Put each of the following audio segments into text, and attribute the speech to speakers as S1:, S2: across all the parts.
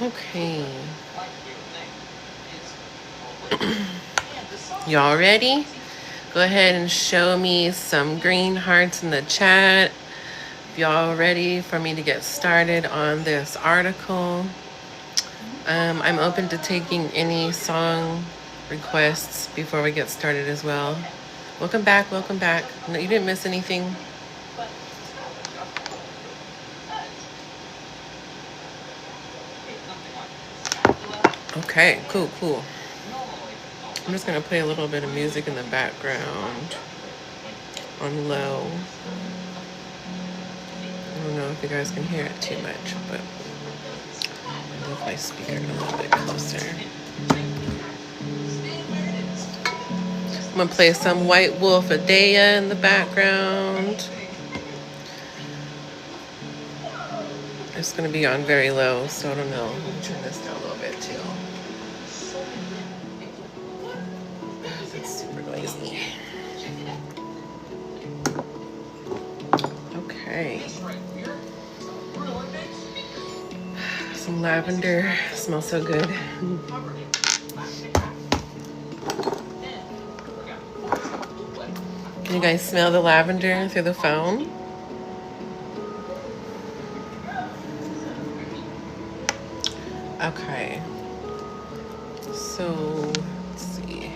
S1: Okay. Y'all ready? Go ahead and show me some green hearts in the chat. If y'all ready for me to get started on this article. I'm open to taking any song requests before we get started as well. Welcome back, welcome back. No, you didn't miss anything. Okay, cool, cool. I'm just gonna play a little bit of music in the background on low. I don't know if you guys can hear it too much, but I'll move my speaker a little bit closer. I'm gonna play some White Wolf Adaya in the background. It's gonna be on very low, so I don't know. Let me turn this down a little bit too. It's super noisy. Okay. Some lavender. Smells so good. Can you guys smell the lavender through the phone? Okay. So, let's see.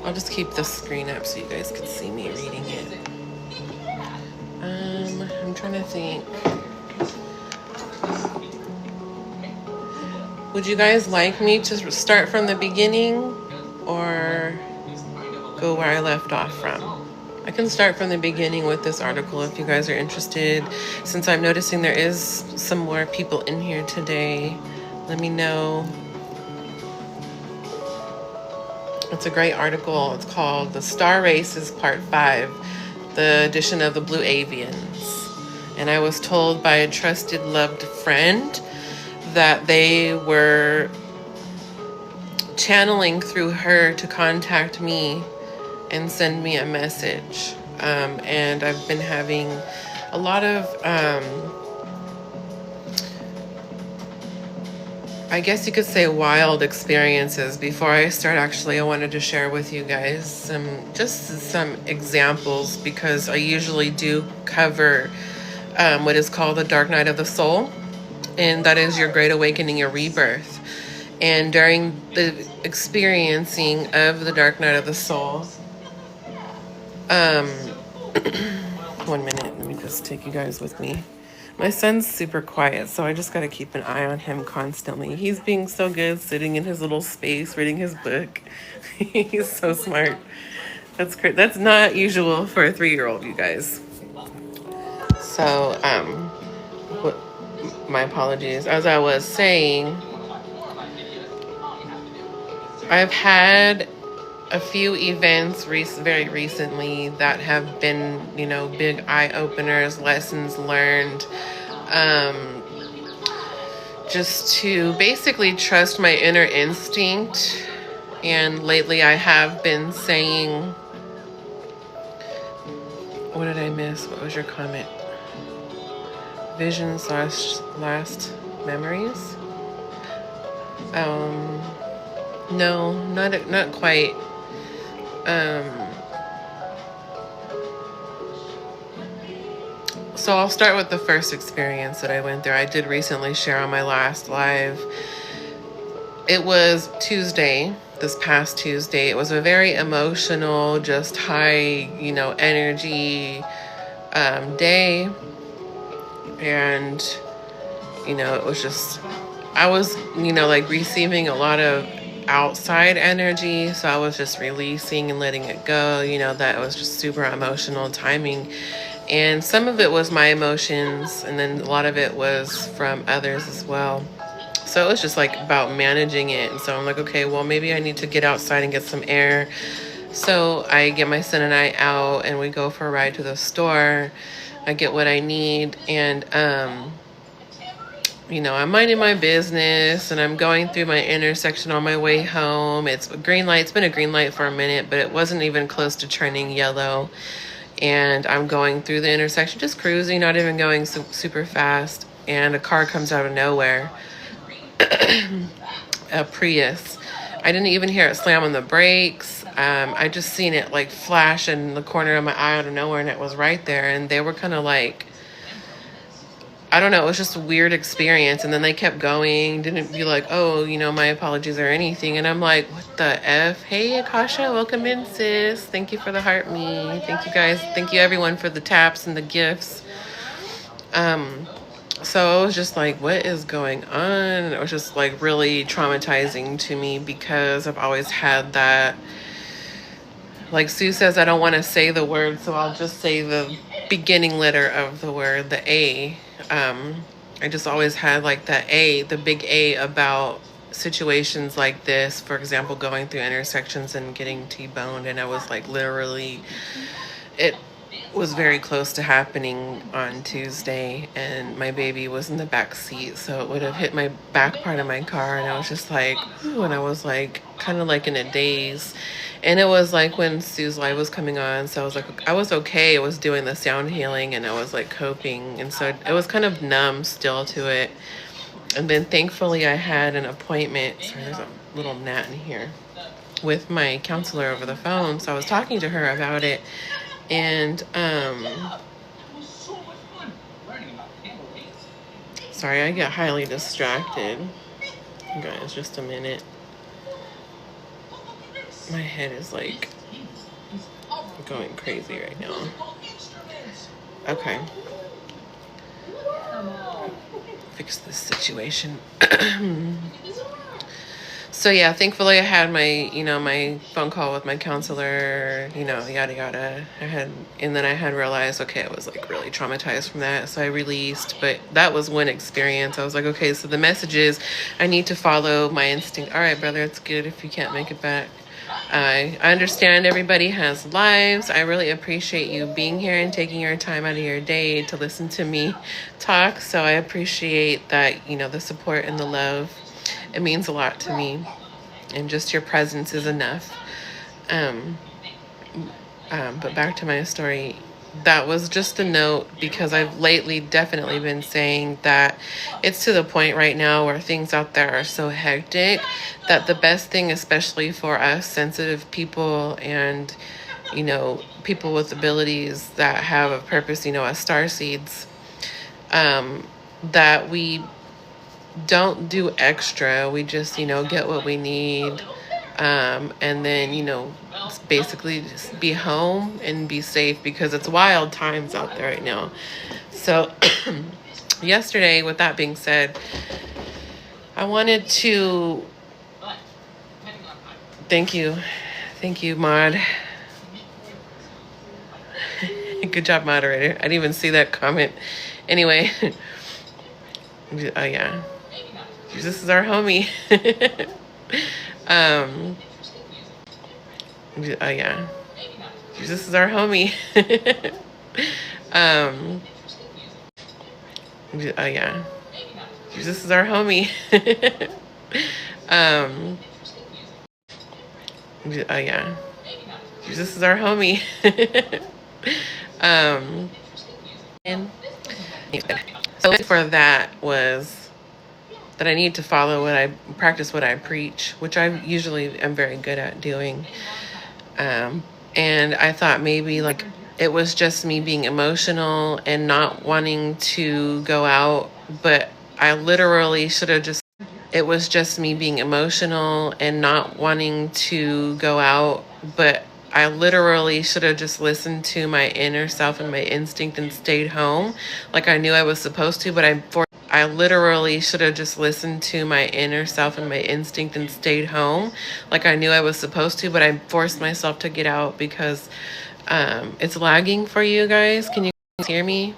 S1: I'll just keep the screen up so you guys can see me reading it. I'm trying to think. Would you guys like me to start from the beginning or go where I left off from? I can start from the beginning with this article if you guys are interested. Since I'm noticing there is some more people in here today, let me know. It's a great article. It's called The Star Races Part 5, the edition of the Blue Avians. And I was told by a trusted, loved friend that they were channeling through her to contact me and send me a message. And I've been having a lot of, I guess you could say, wild experiences. Before I start, actually, I wanted to share with you guys some examples, because I usually do cover what is called the Dark Night of the Soul, and that is your great awakening, your rebirth. And during the experiencing of the Dark Night of the Soul, 1 minute, let me just take you guys with me. My son's super quiet, so I just got to keep an eye on him constantly. He's being so good, sitting in his little space, reading his book. He's so smart. That's great. That's not usual for a 3-year-old, you guys. So, my apologies. As I was saying, I've had a few events very recently that have been, big eye-openers, lessons learned, just to basically trust my inner instinct. And lately I have been saying, what did I miss? What was your comment? Visions last memories? No, not quite. So I'll start with the first experience that I went through. I did recently share on my last live. It was Tuesday, this past Tuesday. It was a very emotional, just high, energy day. And, it was just, I was, receiving a lot of outside energy. So I was just releasing and letting it go. That was just super emotional timing. And some of it was my emotions, and then a lot of it was from others as well. So it was just about managing it. And so I'm like, okay, well, maybe I need to get outside and get some air. So I get my son and I out, and we go for a ride to the store. I get what I need, and I'm minding my business, and I'm going through my intersection on my way home. It's a green light. It's been a green light for a minute, but it wasn't even close to turning yellow. And I'm going through the intersection, just cruising, not even going super fast. And a car comes out of nowhere, a Prius. I didn't even hear it slam on the brakes. I just seen it like flash in the corner of my eye out of nowhere, and it was right there. And they were kind of like, I don't know, it was just a weird experience. And then they kept going, didn't be like, oh, you know, my apologies or anything. And I'm like, what the F? Hey, Akasha, welcome in, sis. Thank you for the heart me. Thank you guys. Thank you everyone for the taps and the gifts. So it was just like, what is going on? It was just like really traumatizing to me because I've always had that. Like Sue says, I don't want to say the word, so I'll just say the beginning letter of the word, the A. I just always had like that A, the big A, about situations like this. For example, going through intersections and getting T-boned, and I was like literally, it was very close to happening on Tuesday, and my baby was in the back seat, so it would have hit my back part of my car, and I was just like, ooh, and I was like kind of like in a daze. And it was like when Sue's live was coming on, so I was like, I was okay. It was doing the sound healing, and I was like coping, and so it was kind of numb still to it. And then thankfully I had an appointment. Sorry, there's a little gnat in here, with my counselor over the phone, so I was talking to her about it. And sorry, I get highly distracted. You guys, just a minute. My head is like going crazy right now. Okay. Fix this situation. So yeah, thankfully I had my, my phone call with my counselor, yada yada. And then I had realized, okay, I was like really traumatized from that. So I released, but that was one experience. I was like, okay, so the message is I need to follow my instinct. All right, brother, it's good if you can't make it back. I understand everybody has lives. I really appreciate you being here and taking your time out of your day to listen to me talk. So I appreciate that, the support and the love. It means a lot to me, and just your presence is enough. But back to my story. That was just a note, because I've lately definitely been saying that it's to the point right now where things out there are so hectic that the best thing, especially for us sensitive people and, people with abilities that have a purpose, as star seeds, that we don't do extra. We just, get what we need. And then, basically just be home and be safe, because it's wild times out there right now. So yesterday, with that being said, I wanted to thank you, Maud. Good job, moderator. I didn't even see that comment. Anyway, oh yeah, Jesus is our homie. Oh yeah, Jesus is our homie. Oh yeah, Jesus is our homie. Oh yeah, Jesus is our homie. And so for that was that I need to follow practice what I preach, which I usually am very good at doing. And I thought maybe like it was just me being emotional and not wanting to go out, but I literally should have just, it was just me being emotional and not wanting to go out, but I literally should have just listened to my inner self and my instinct and stayed home like I knew I was supposed to, but I literally should have just listened to my inner self and my instinct and stayed home like I knew I was supposed to, but I forced myself to get out because it's lagging for you guys. Can you hear me?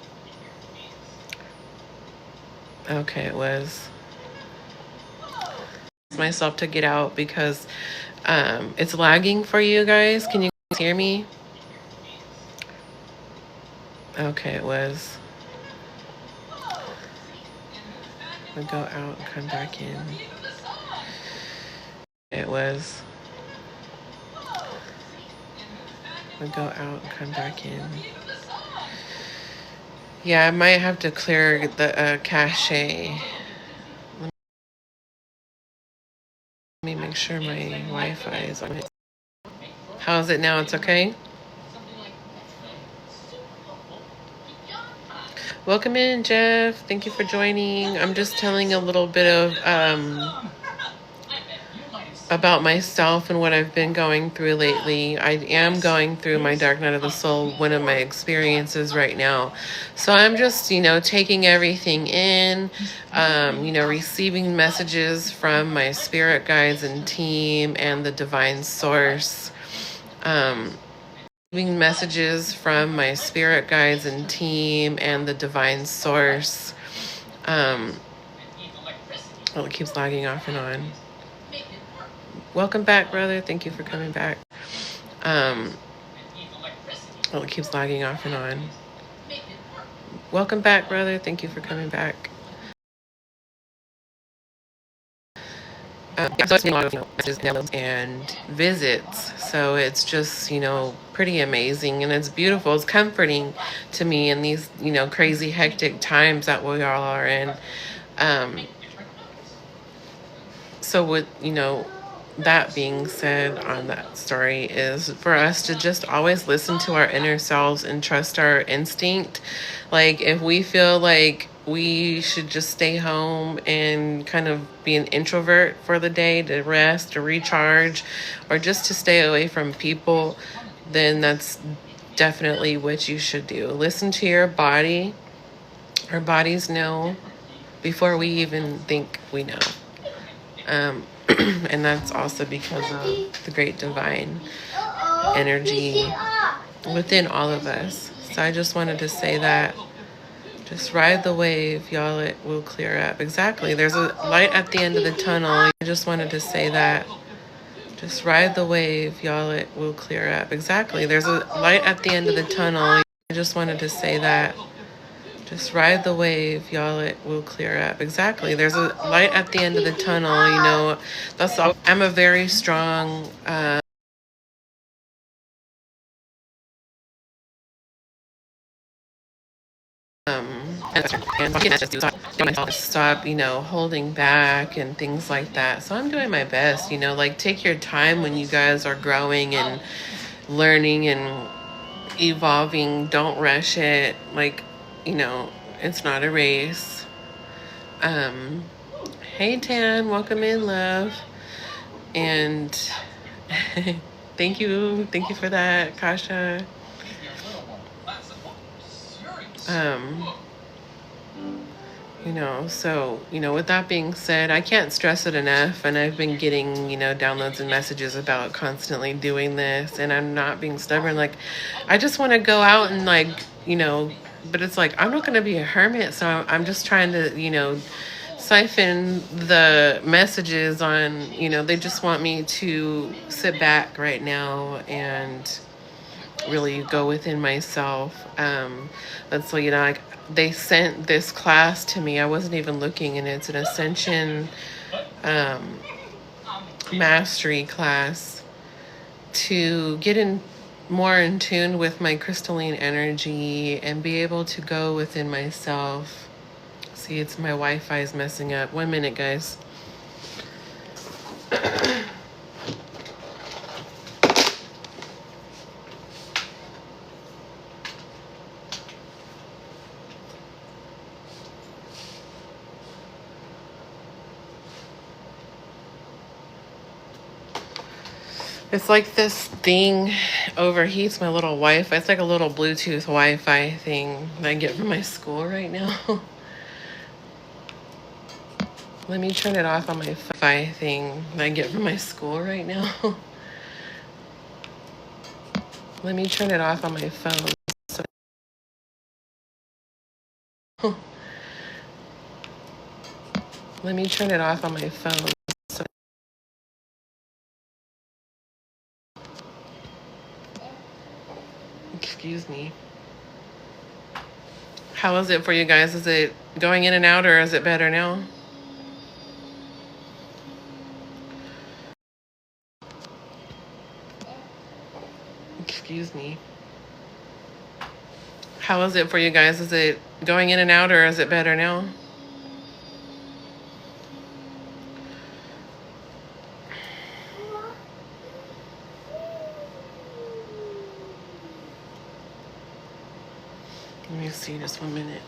S1: Okay, it was. Myself to get out because it's lagging for you guys. Can you hear me? Okay, it was. I'll go out and come back in. It was. I'll go out and come back in. Yeah, I might have to clear the cache. Let me make sure my Wi-Fi is on it. How is it now? It's okay? Welcome in, Jeff. Thank you for joining. I'm just telling a little bit of about myself and what I've been going through lately. I am going through my dark night of the soul, one of my experiences right now. So I'm just, taking everything in, receiving messages from my spirit guides and team and the divine source. Receiving messages from my spirit guides and team and the divine source. Oh, it keeps lagging off and on. Welcome back, brother. Thank you for coming back. Oh, it keeps lagging off and on. Welcome back, brother. Thank you for coming back. So it's a lot of messages and visits. So it's just, pretty amazing, and it's beautiful. It's comforting to me in these, crazy hectic times that we all are in. So with, that being said on that story is for us to just always listen to our inner selves and trust our instinct. Like if we feel like we should just stay home and kind of be an introvert for the day to rest, to recharge, or just to stay away from people, then that's definitely what you should do. Listen to your body. Our bodies know before we even think we know. And that's also because of the great divine energy within all of us. So I just wanted to say that. Just ride the wave, y'all. It will clear up. Exactly. There's a light at the end of the tunnel. I just wanted to say that. Just ride the wave, y'all. It will clear up. Exactly. There's a light at the end of the tunnel. I just wanted to say that. Just ride the wave, y'all. It will clear up. Exactly. There's a light at the end of the tunnel. That's all. I'm a very strong, and stop, holding back and things like that. So I'm doing my best, like take your time when you guys are growing and learning and evolving. Don't rush it. Like, it's not a race. Hey Tan, welcome in, love. And thank you for that, Kasha. So, with that being said, I can't stress it enough. And I've been getting, downloads and messages about constantly doing this. And I'm not being stubborn. Like, I just want to go out and, but it's like, I'm not going to be a hermit. So I'm just trying to, siphon the messages on, they just want me to sit back right now and really go within myself. That's so, like, they sent this class to me. I wasn't even looking, and it's an ascension mastery class to get in more in tune with my crystalline energy and be able to go within myself. See, it's my Wi-Fi is messing up. 1 minute, guys. It's like this thing overheats my little Wi-Fi. It's like a little Bluetooth Wi-Fi thing that I get from my school right now. Let me turn it off on my Wi-Fi thing that I get from my school right now. Let me turn it off on my phone. Let me turn it off on my phone. Excuse me. How is it for you guys? Is it going in and out, or is it better now? Excuse me. How is it for you guys? Is it going in and out, or is it better now? Let me see, just 1 minute.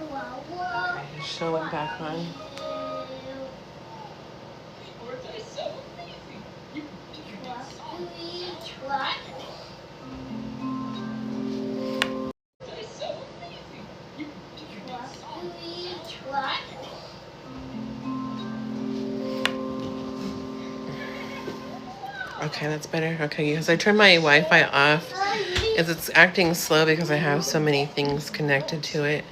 S1: Okay, show it back on. Okay, that's better. Okay, because I turned my Wi-Fi off. It's acting slow because I have so many things connected to it.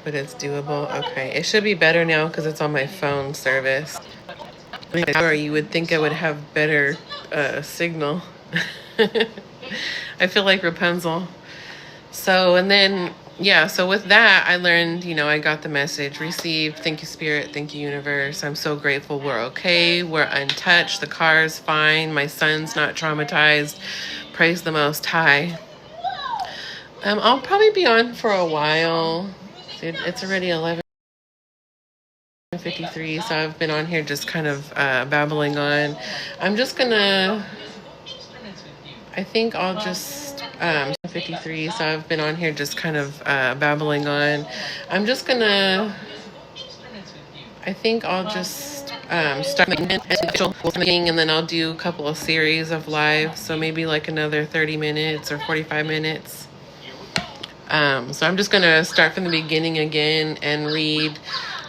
S1: But it's doable. Okay, it should be better now because it's on my phone service. Or you would think I would have better signal. I feel like Rapunzel. So, and then, yeah, so with that, I learned, I got the message, received, thank you, Spirit, thank you, Universe. I'm so grateful we're okay, we're untouched, the car's fine, my son's not traumatized. Praise the Most High. I'll probably be on for a while. It's already 11:53, so I've been on here just kind of babbling on. I'm just gonna, I think I'll just 53, so I've been on here just kind of babbling on. I'm just gonna, I think I'll just start making, and then I'll do a couple of series of live, so maybe like another 30 minutes or 45 minutes. So I'm just gonna start from the beginning again and read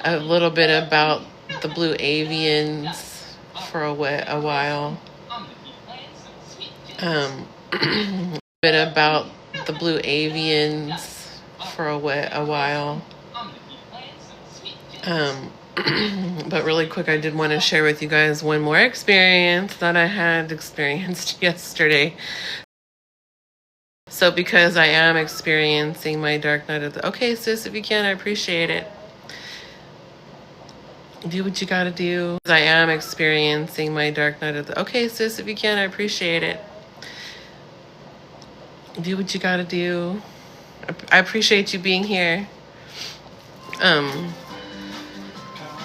S1: a little bit about the blue avians for a while. Bit about the blue avians for a while. But really quick, I did want to share with you guys one more experience that I had experienced yesterday. So because I am experiencing my dark night of the... Okay, sis, if you can, I appreciate it. Do what you gotta do. I am experiencing my dark night of the... Okay, sis, if you can, I appreciate it. Do what you gotta do. I appreciate you being here.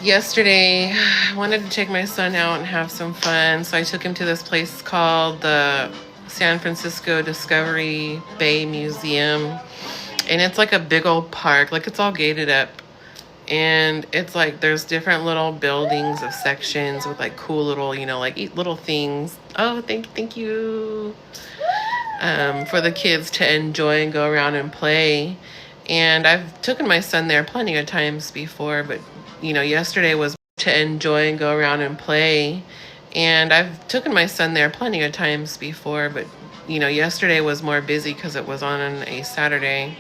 S1: Yesterday, I wanted to take my son out and have some fun, so I took him to this place called the San Francisco Discovery Bay Museum, and it's like a big old park, like it's all gated up, and it's like there's different little buildings of sections with like cool little, like little things. Oh, thank you. For the kids to enjoy and go around and play. And I've taken my son there plenty of times before, but yesterday was to enjoy and go around and play. And I've taken my son there plenty of times before, but yesterday was more busy because it was on a Saturday.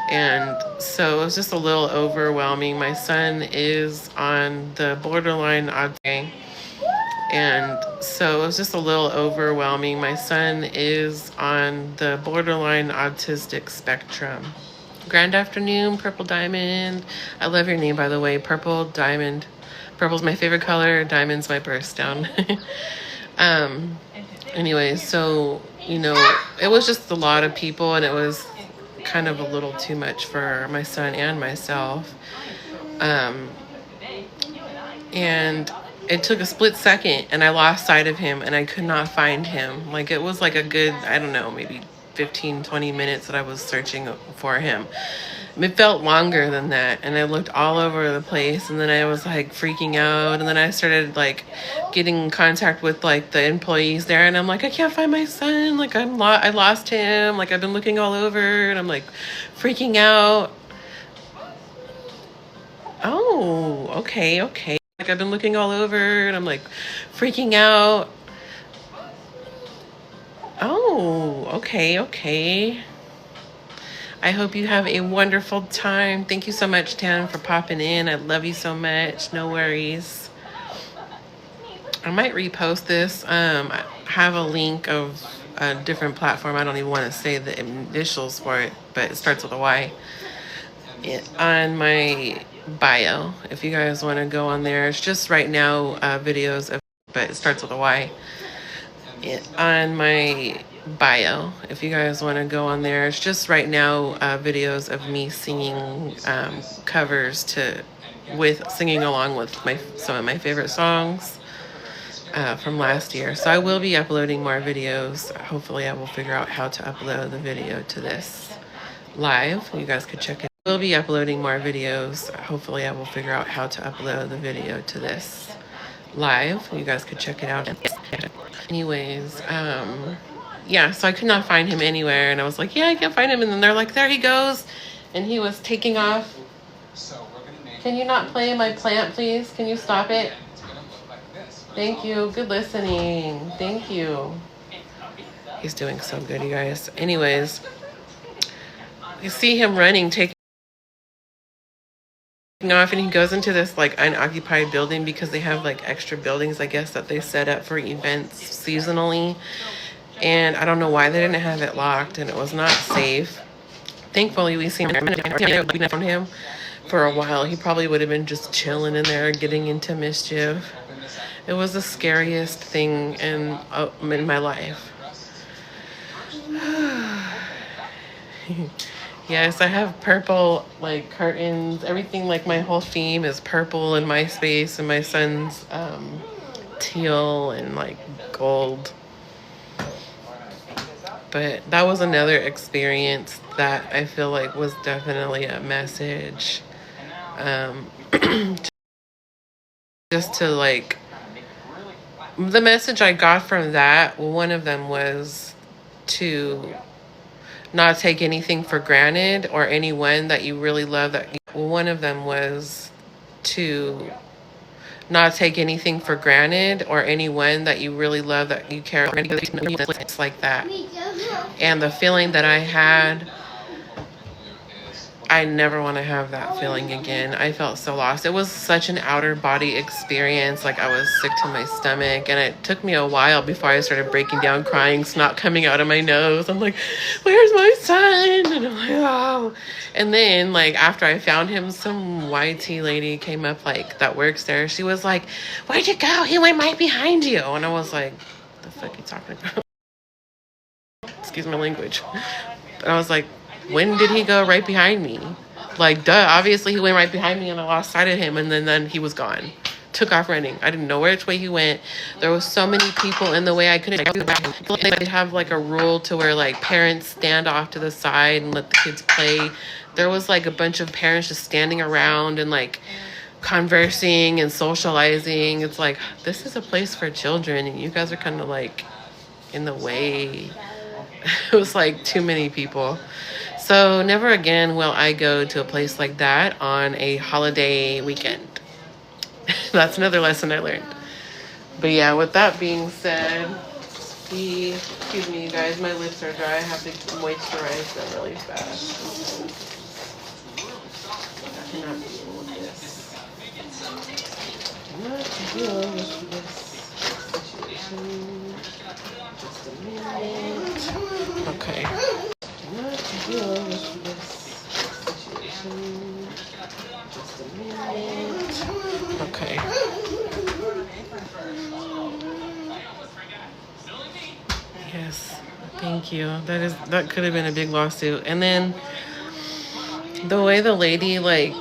S1: And so it was just a little overwhelming. My son is on the borderline autistic. And so it was just a little overwhelming. My son is on the borderline autistic spectrum. Grand afternoon, Purple Diamond. I love your name, by the way, Purple Diamond. Purple's my favorite color. Diamond's my birthstone. Anyway, so, it was just a lot of people, and it was kind of a little too much for my son and myself. And it took a split second, and I lost sight of him, and I could not find him. Like, it was like a good, I don't know, maybe 15, 20 minutes that I was searching for him. It felt longer than that, and I looked all over the place, and then I was like freaking out, and then I started like getting in contact with like the employees there, and I'm like, I can't find my son, like I lost him, like I've been looking all over, and I'm like freaking out. Oh, okay. Like I've been looking all over, and I'm like freaking out. Oh, okay. I hope you have a wonderful time. Thank you so much, Tan, for popping in. I love you so much. No worries. I might repost this. I have a link of a different platform. I don't even want to say the initials for it, but it starts with a Y. On my bio, if you guys want to go on there. It's just right now videos of, but it starts with a Y. On my bio, if you guys want to go on there, it's just right now videos of me singing covers to with singing along with some of my favorite songs from last year. So I will be uploading more videos. Hopefully I will figure out how to upload the video to this live. You guys could check it. I will be uploading more videos. Hopefully I will figure out how to upload the video to this live. You guys could check it out. Anyways, yeah, so I could not find him anywhere, and I was like, yeah, I can't find him. And then they're like, there he goes, and he was taking off. Can you not play my plant, please? Can you stop it? Thank you. Good listening. Thank you. He's doing so good, you guys. Anyways, you see him running, taking off, and he goes into this like unoccupied building because they have like extra buildings, I guess, that they set up for events seasonally. And I don't know why they didn't have it locked, and it was not safe. Thankfully, we found him for a while. He probably would have been just chilling in there, getting into mischief. It was the scariest thing in my life. Yes, I have purple like curtains. Everything, like my whole theme is purple in my space, and my son's teal and like gold. But that was another experience that I feel like was definitely a message. Just to like, the message I got from that, one of them was to not take anything for granted or anyone that you really love. One of them was to not take anything for granted or anyone that you really love, that you care about. It's like that. And the feeling that I had, I never want to have that feeling again. I felt so lost. It was such an outer body experience. Like, I was sick to my stomach, and it took me a while before I started breaking down, crying, snot coming out of my nose. I'm like, where's my son? And I'm like, oh. And then, like, after I found him, some YT lady came up, like, that works there. She was like, where'd you go? He went right behind you. And I was like, what the fuck are you talking about? Excuse my language. And I was like, when did he go right behind me? Like, duh, obviously he went right behind me and I lost sight of him, and then he was gone. Took off running. I didn't know which way he went. There was so many people in the way I couldn't go back. They have like a rule to where like parents stand off to the side and let the kids play. There was like a bunch of parents just standing around and like conversing and socializing. It's like, this is a place for children and you guys are kind of like in the way. It was like too many people. So never again will I go to a place like that on a holiday weekend. That's another lesson I learned. But yeah, with that being said, excuse me, you guys, my lips are dry. I have to moisturize them really fast. I cannot deal with this. I cannot deal with this situation. Just a minute. Okay. Deal with this situation. Just a minute. Okay. Yes, thank you. That could have been a big lawsuit. And then the way the lady, like,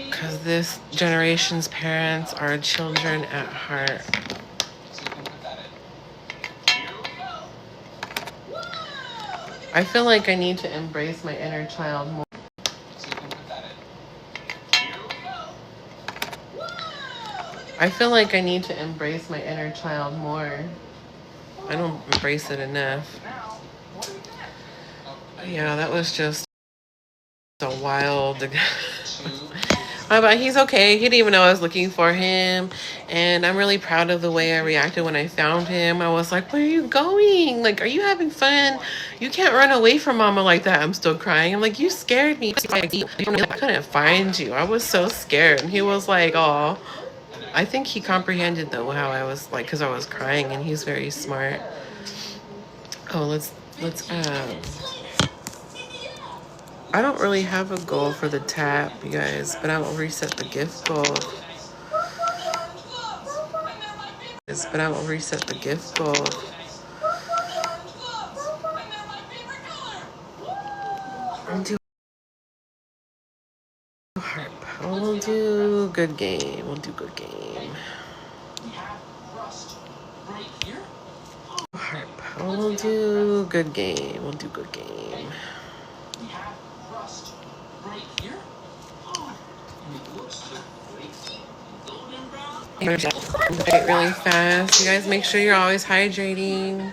S1: because this generation's parents are children at heart. I feel like I need to embrace my inner child more. I feel like I need to embrace my inner child more. I don't embrace it enough. Yeah, that was just a wild... But he's okay. He didn't even know I was looking for him. And I'm really proud of the way I reacted when I found him. I was like, where are you going? Like, are you having fun? You can't run away from mama like that. I'm still crying. I'm like, you scared me. I couldn't find you. I was so scared. And he was like, oh. I think he comprehended, though, how I was, like, because I was crying. And he's very smart. Oh, let's I don't really have a goal for the tap, you guys, but I will reset the gift goal. We'll do harp. We'll do good game. We'll do good game. Harp. We'll do good game. We'll do good game. Hydrate really fast. You guys make sure you're always hydrating.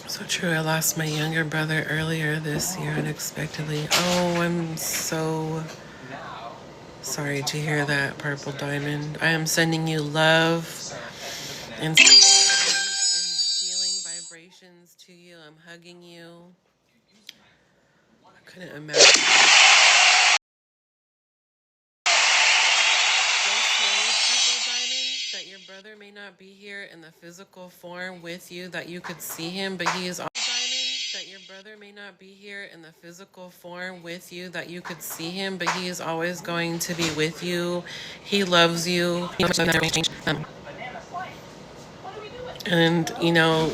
S1: So true. I lost my younger brother earlier this year unexpectedly. Oh, I'm so sorry to hear that, Purple Diamond. I am sending you love and healing vibrations to you. I'm hugging you. I couldn't imagine. That your brother may not be here in the physical form with you, that you could see him, but he is that your brother may not be here in the physical form with you, that you could see him, but he is always going to be with you. He loves you. And you know,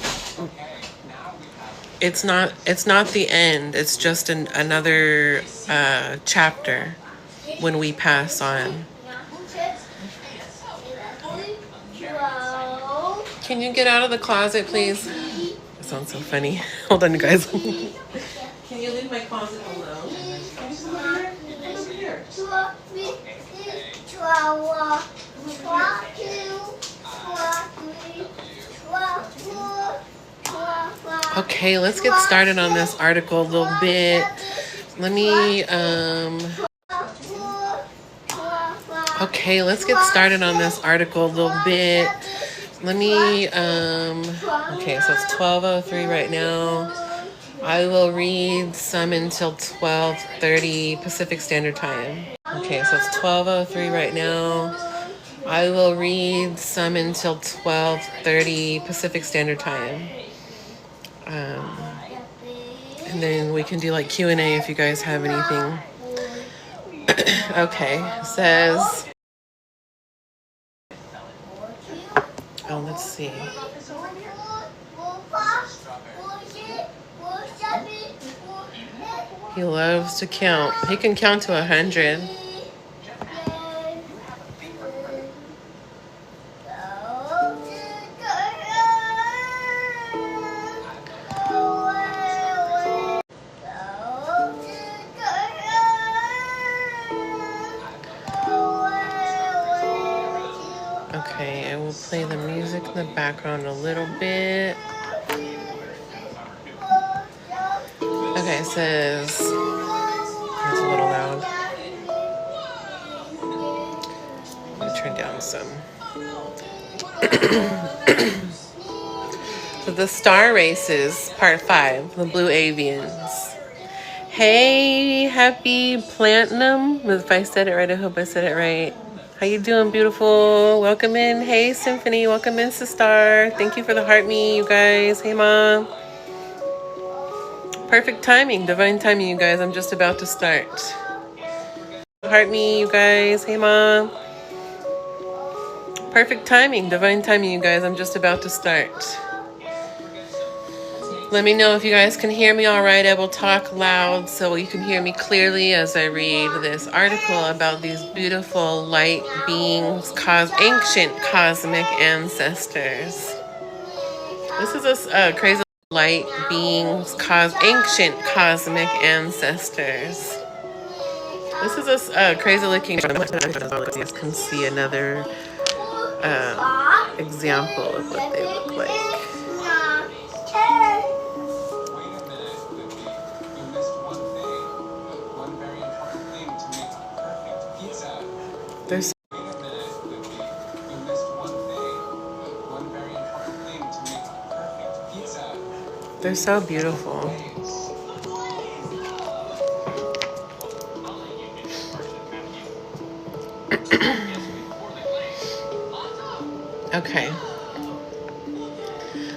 S1: it's not the end. It's just another chapter when we pass on. Can you get out of the closet, please? That sounds so funny. Hold on, you guys. Can you leave my closet alone? Okay, let's get started on this article a little bit. Let me, okay, let's get started on this article a little bit. Let me, okay, so it's 12:03 right now. I will read some until 12:30 Pacific Standard Time. Okay, so it's 12:03 right now. I will read some until 12:30 Pacific Standard Time. And then we can do like Q&A if you guys have anything. Okay, it says, oh, let's see. He loves to count. He can count to 100. Okay, I will play the music in the background a little bit. Okay, it says, it's a little loud. I'm gonna turn down some. So the Star Races, Part 5, the Blue Avians. Hey, happy Platinum. If I said it right, I hope I said it right. How you doing, beautiful? Welcome in. Hey, Symphony. Welcome in, Sister. Thank you for the heart me, you guys. Hey, Mom. Perfect timing. Divine timing, you guys. I'm just about to start. Heart me, you guys. Hey, Mom. Perfect timing. Divine timing, you guys. I'm just about to start. Let me know if you guys can hear me all right. I will talk loud so you can hear me clearly as I read this article about these beautiful light beings, ancient cosmic ancestors. This is a crazy light beings, ancient cosmic ancestors. This is a crazy looking. You guys can see another example of what they look like. They're so beautiful. Okay.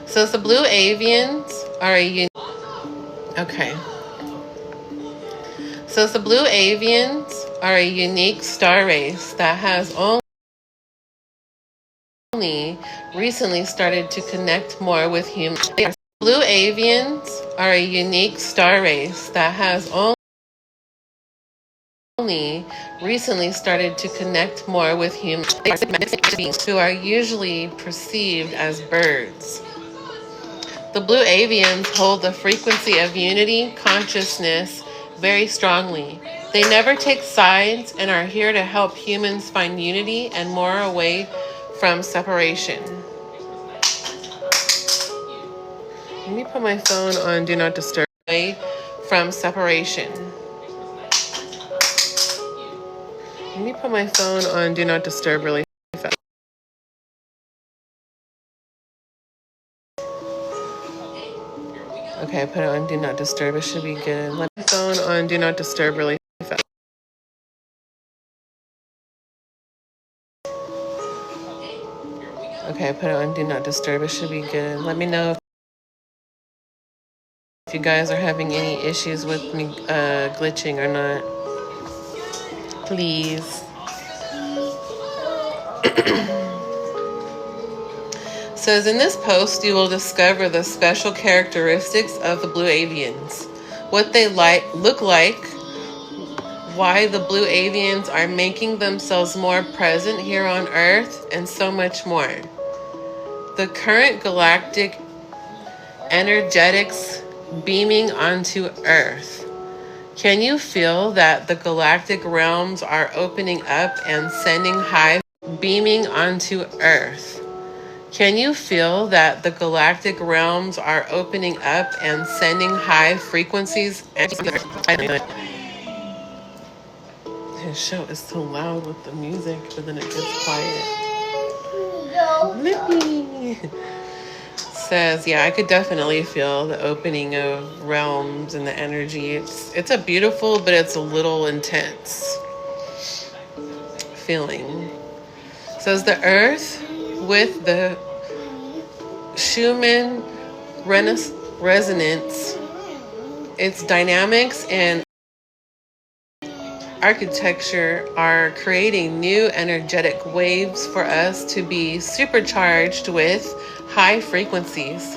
S1: So the Blue Avians are a unique. Okay. So the Blue Avians are a unique star race that has only recently started to connect more with humans. Blue avians are a unique star race that has only recently started to connect more with humans. They are magnificent beings who are usually perceived as birds. The blue avians hold the frequency of unity consciousness very strongly. They never take sides and are here to help humans find unity and more away from separation. Let me put my phone on Do Not Disturb. Away from separation. Let me put my phone on Do Not Disturb really fast. Okay, I put it on Do Not Disturb. It should be good. Let my phone on Do Not Disturb really fast. Okay, I put it on Do Not Disturb. It should be good. Let me know if you guys are having any issues with me glitching or not. Please. Says in this post you will discover the special characteristics of the blue avians, what they look like, why the blue avians are making themselves more present here on Earth, and so much more. The current galactic energetics beaming onto Earth. Can you feel that the galactic realms are opening up and sending high beaming onto Earth? Can you feel that the galactic realms are opening up and sending high frequencies? His show is so loud with the music, but then it gets quiet. Says, yeah, I could definitely feel the opening of realms and the energy. It's a beautiful, but it's a little intense feeling. Says the Earth with the Schumann resonance, its dynamics and architecture are creating new energetic waves for us to be supercharged with high frequencies.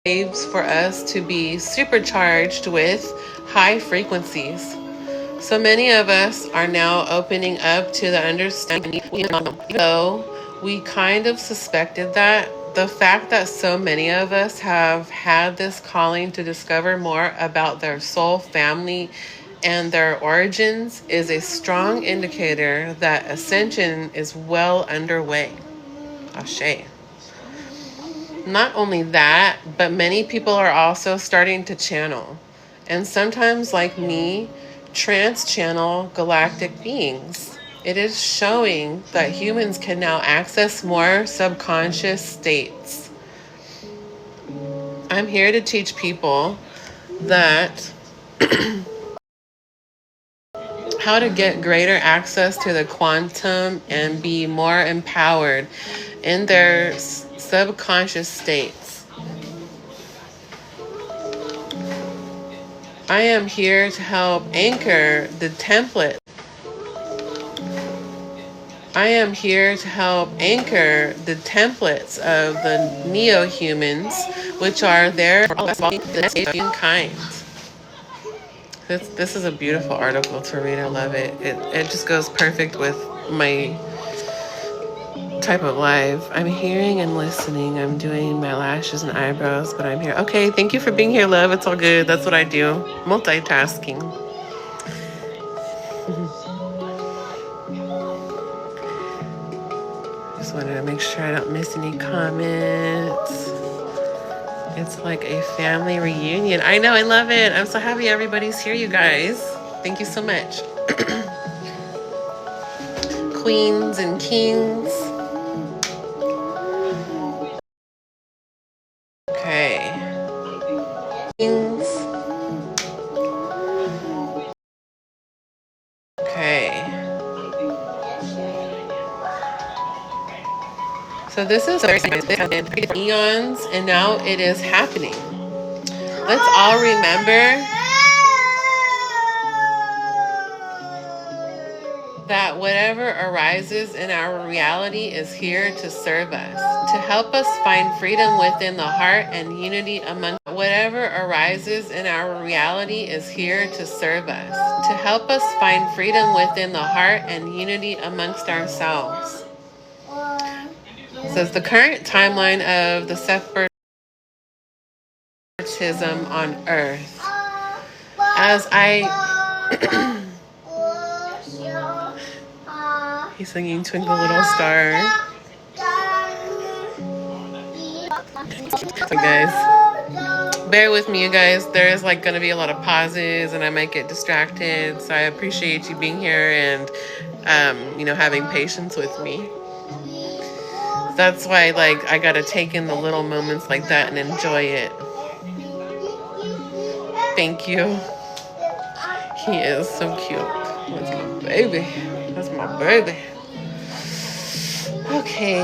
S1: Waves for us to be supercharged with high frequencies. So many of us are now opening up to the understanding. Though we kind of suspected that, the fact that so many of us have had this calling to discover more about their soul family and their origins is a strong indicator that ascension is well underway. Ashe. Not only that, but many people are also starting to channel, and sometimes, like me, trans-channel galactic beings. It is showing that humans can now access more subconscious states. I'm here to teach people that how to get greater access to the quantum and be more empowered in their subconscious states. I am here to help anchor the template. I am here to help anchor the templates of the neo-humans, which are there for all of humankind. This is a beautiful article to read. I love it. It just goes perfect with my type of life. I'm hearing and listening. I'm doing my lashes and eyebrows, but I'm here. Okay, thank you for being here, love. It's all good. That's what I do. Multitasking. Just wanted to make sure I don't miss any comments. It's like a family reunion. I know, I love it. I'm so happy everybody's here, you guys. Thank you so much. Queens and kings. Okay. Kings. Okay. So this is eons, and now it is happening. Let's all remember that whatever arises in our reality is here to serve us, to help us find freedom within the heart and unity among whatever arises in our reality is here to serve us, to help us find freedom within the heart and unity amongst ourselves. It says the current timeline of the separatism on earth. As I he's singing Twinkle Little Star. So guys, bear with me, you guys. There is like going to be a lot of pauses and I might get distracted. So I appreciate you being here and, having patience with me. That's why, like, I got to take in the little moments like that and enjoy it. Thank you. He is so cute. That's my baby. That's my baby. Okay.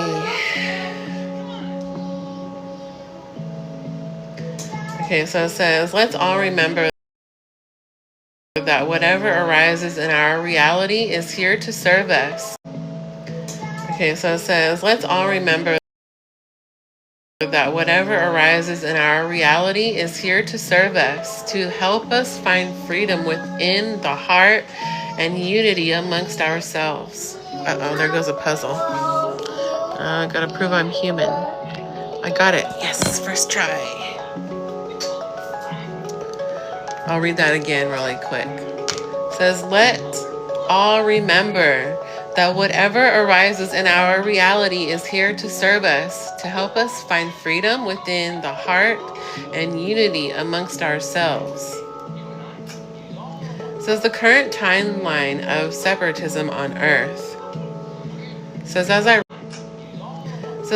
S1: Okay, so it says, let's all remember that whatever arises in our reality is here to serve us. Okay, so it says, let's all remember that whatever arises in our reality is here to serve us, to help us find freedom within the heart and unity amongst ourselves. Uh-oh, there goes a puzzle. Gotta prove I'm human. I got it. Yes, first try. I'll read that again really quick. It says, let's all remember that whatever arises in our reality is here to serve us, to help us find freedom within the heart and unity amongst ourselves. It says the current timeline of separatism on earth. It says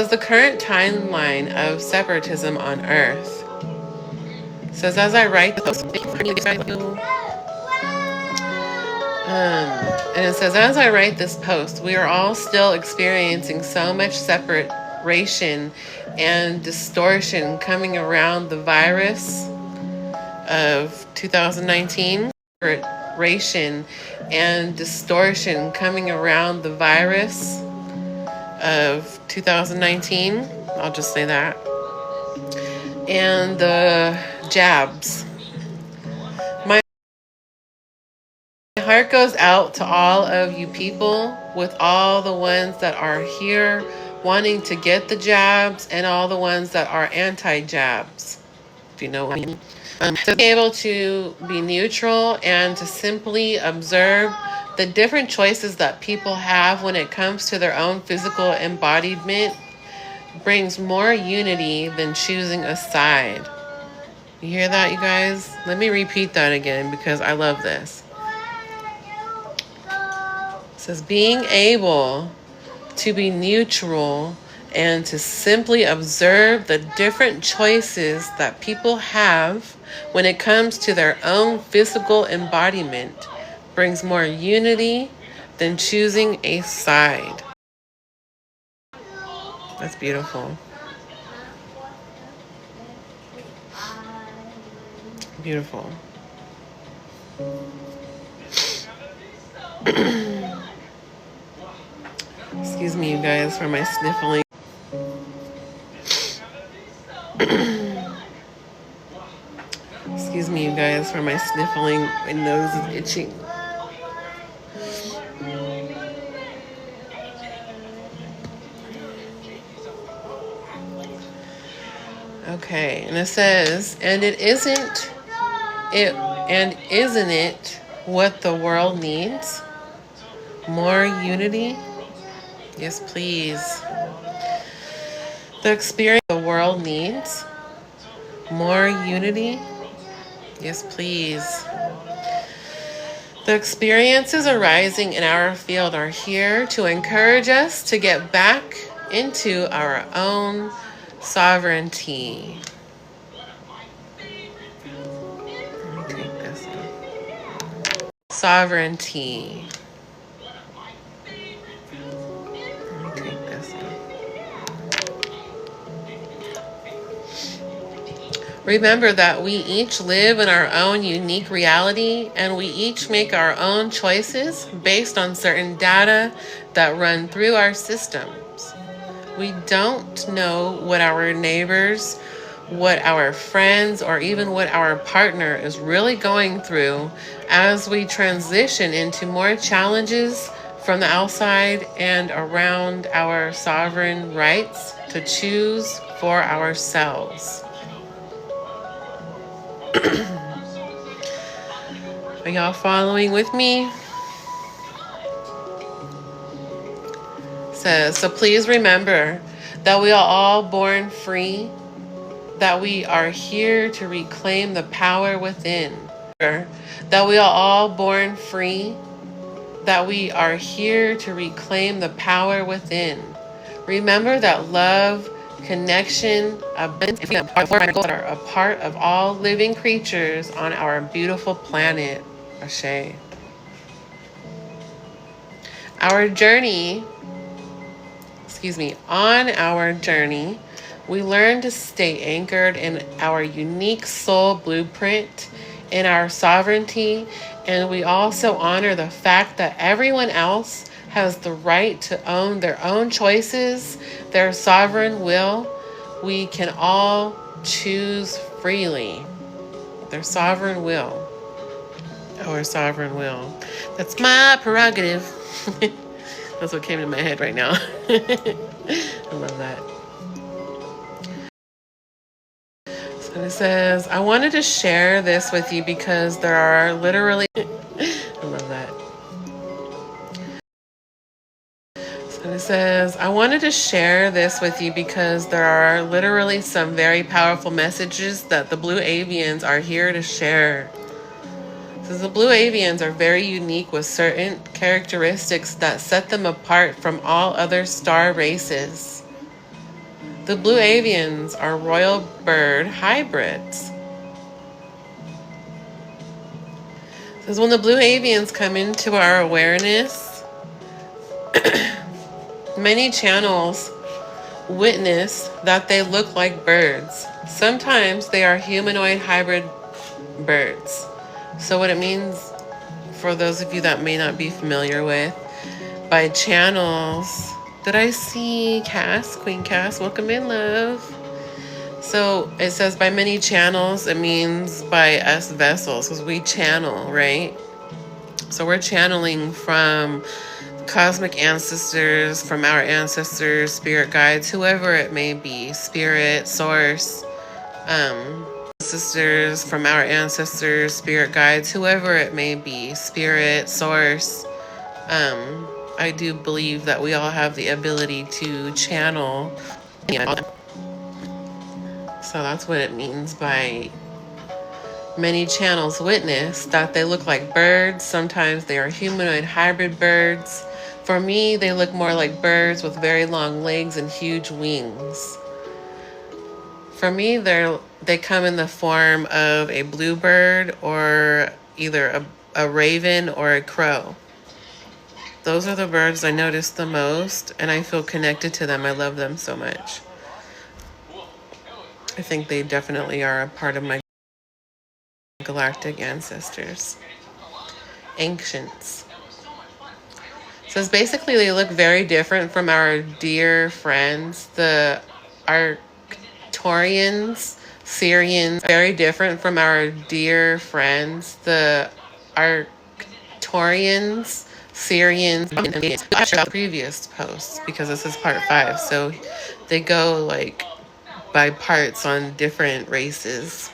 S1: the current timeline of separatism on earth. It says as I write this, and it says, as I write this post, we are all still experiencing so much separation and distortion coming around the virus of 2019. Separation and distortion coming around the virus of 2019. I'll just say that. And the jabs. My heart goes out to all of you people, with all the ones that are here wanting to get the jabs and all the ones that are anti-jabs, if you know what I mean. To be able to be neutral and to simply observe the different choices that people have when it comes to their own physical embodiment brings more unity than choosing a side. You hear that, you guys? Let me repeat that again because I love this. It says being able to be neutral and to simply observe the different choices that people have when it comes to their own physical embodiment brings more unity than choosing a side. That's beautiful. Beautiful. Excuse me, you guys, for my sniffling. Excuse me, you guys, for my sniffling. My nose is itching. Okay, and it says, isn't it what the world needs? More unity? Yes, please. The experience the world needs? More unity? Yes, please. The experiences arising in our field are here to encourage us to get back into our own sovereignty. Let me take this one. Sovereignty. Let me take this one. Remember that we each live in our own unique reality, and we each make our own choices based on certain data that run through our systems. We don't know what our neighbors, what our friends, or even what our partner is really going through as we transition into more challenges from the outside and around our sovereign rights to choose for ourselves. Are y'all following with me? Says, so please remember that we are all born free, that we are here to reclaim the power within. That we are all born free, that we are here to reclaim the power within. Remember that love, connection, abundance, and freedom are a part of all living creatures on our beautiful planet. Ashe. On our journey, we learn to stay anchored in our unique soul blueprint, in our sovereignty, and we also honor the fact that everyone else has the right to own their own choices, their sovereign will. We can all choose freely. Their sovereign will. Our sovereign will. That's my prerogative. That's what came to my head right now. I love that. So it says, I wanted to share this with you because there are literally... I love that. So it says, I wanted to share this with you because there are literally some very powerful messages that the Blue Avians are here to share. So the Blue Avians are very unique with certain characteristics that set them apart from all other star races. The Blue Avians are royal bird hybrids. Because when the Blue Avians come into our awareness, many channels witness that they look like birds. Sometimes they are humanoid hybrid birds. So what it means, for those of you that may not be familiar with, by channels, did I see Cass, Queen Cass? Welcome in, love. So it says by many channels, it means by us vessels, because we channel, right? So we're channeling from cosmic ancestors, from our ancestors, spirit guides, whoever it may be, spirit, source, sisters, from our ancestors, spirit guides, whoever it may be, spirit, source. I do believe that we all have the ability to channel. So that's what it means by many channels witness that they look like birds. Sometimes they are humanoid hybrid birds. For me, they look more like birds with very long legs and huge wings. For me, they come in the form of a bluebird or either a raven or a crow. Those are the birds I notice the most, and I feel connected to them. I love them so much. I think they definitely are a part of my galactic ancestors. Ancients. So it's basically they look very different from our dear friends, the Arcturians, Syrians, very different from our dear friends, the Arcturians, Syrians, actually previous posts, because this is part 5. So they go like by parts on different races.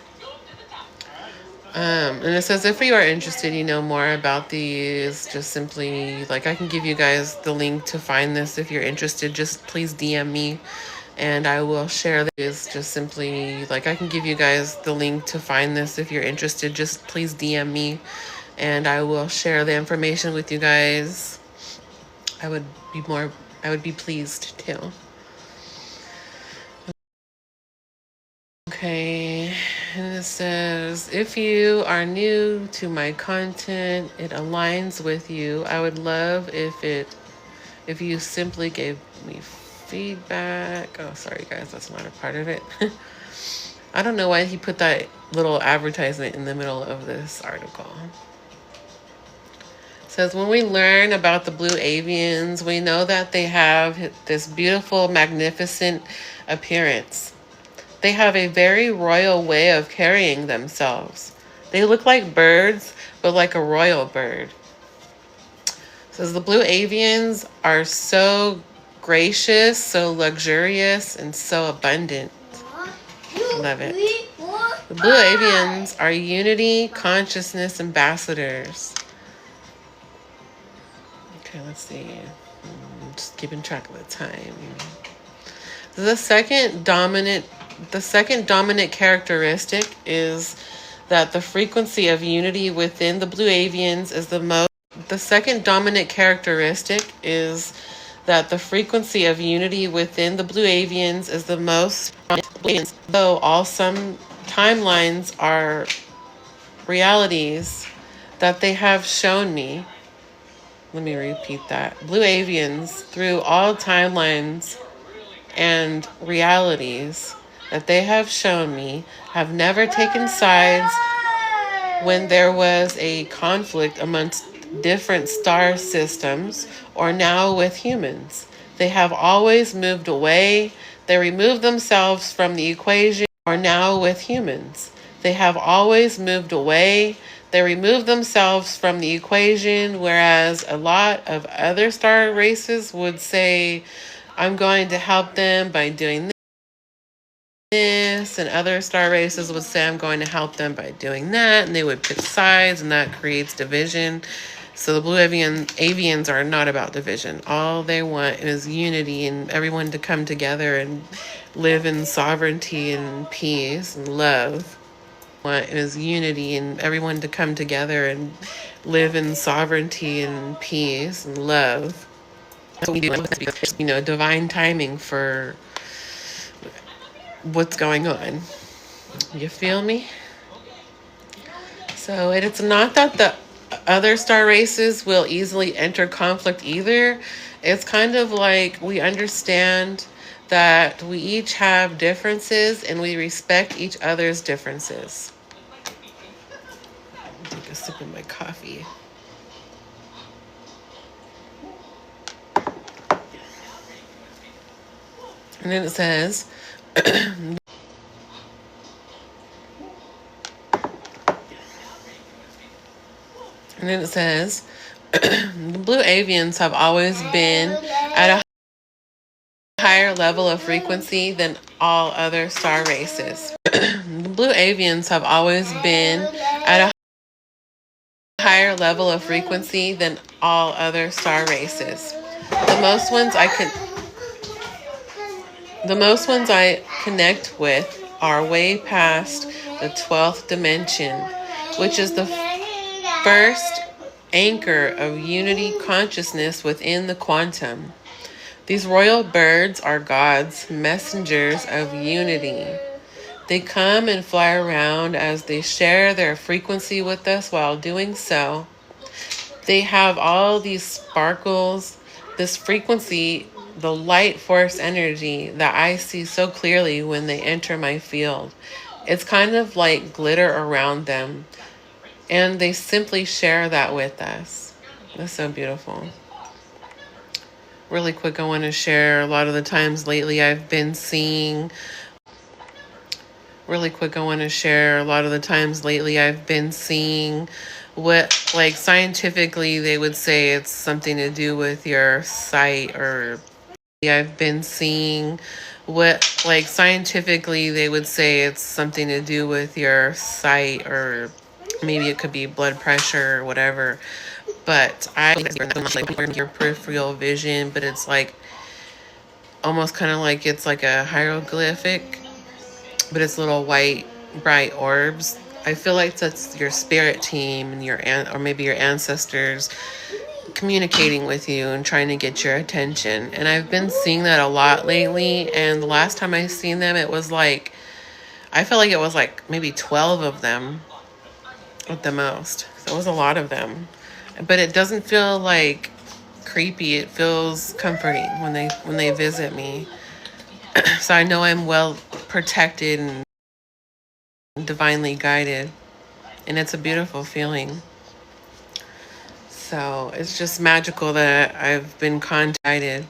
S1: And it says, if you are interested, you know more about these, just simply, like, I can give you guys the link to find this. If you're interested, just please DM me and I will share this. Just simply, like, I can give you guys the link to find this. If you're interested, just please DM me and I will share the information with you guys. I would be pleased to. Okay, and it says, if you are new to my content, it aligns with you. I would love if you simply gave me feedback. Oh, sorry guys, that's not a part of it. I don't know why he put that little advertisement in the middle of this article. It says, when we learn about the blue avians, we know that they have this beautiful, magnificent appearance. They have a very royal way of carrying themselves. They look like birds, but like a royal bird. It says the blue avians are so gracious, so luxurious, and so abundant. Love it. The blue avians are unity, consciousness ambassadors. Okay, let's see. I'm just keeping track of the time. The second dominant characteristic is that the frequency of unity within the blue avians is the most. The second dominant characteristic is that the frequency of unity within the blue avians is the most, though all some timelines are realities that they have shown me. Let me repeat that. Blue avians, through all timelines and realities that they have shown me, have never taken sides when there was a conflict amongst different star systems or now with humans. They have always moved away. They remove themselves from the equation or now with humans. They have always moved away. They remove themselves from the equation, whereas a lot of other star races would say, I'm going to help them by doing this, and other star races would say, I'm going to help them by doing that, and they would pick sides, and that creates division. So the blue avians are not about division. All they want is unity and everyone to come together and live in sovereignty and peace and love. Want is unity and everyone to come together and live in sovereignty and peace and love. That's what we do. Divine timing for what's going on. You feel me? So it's not that the other star races will easily enter conflict either. It's kind of like we understand that we each have differences and we respect each other's differences. Take a sip of my coffee. And then it says, and then it says, the blue avians have always been at a higher level of frequency than all other star races. The blue avians have always been at a higher level of frequency than all other star races. The most ones I connect with are way past the 12th dimension, which is the first anchor of unity consciousness within the quantum. These royal birds are God's messengers of unity. They come and fly around as they share their frequency with us. While doing so, they have all these sparkles, this frequency, the light force energy that I see so clearly when they enter my field. It's kind of like glitter around them, and they simply share that with us. That's so beautiful. Really quick, I want to share a lot of the times lately I've been seeing what, like, scientifically they would say it's something to do with your sight, or I've been seeing what, like, scientifically they would say it's something to do with your sight, or maybe it could be blood pressure or whatever. But I like your peripheral vision, but it's like almost kind of like it's like a hieroglyphic, but it's little white bright orbs. I feel like that's your spirit team and or maybe your ancestors communicating with you and trying to get your attention. And I've been seeing that a lot lately, and the last time I seen them, it was like, I felt like it was like maybe 12 of them at the most. So it was a lot of them. But it doesn't feel like creepy. It feels comforting when they visit me. So I know I'm well protected and divinely guided, and it's a beautiful feeling. So it's just magical that I've been contacted,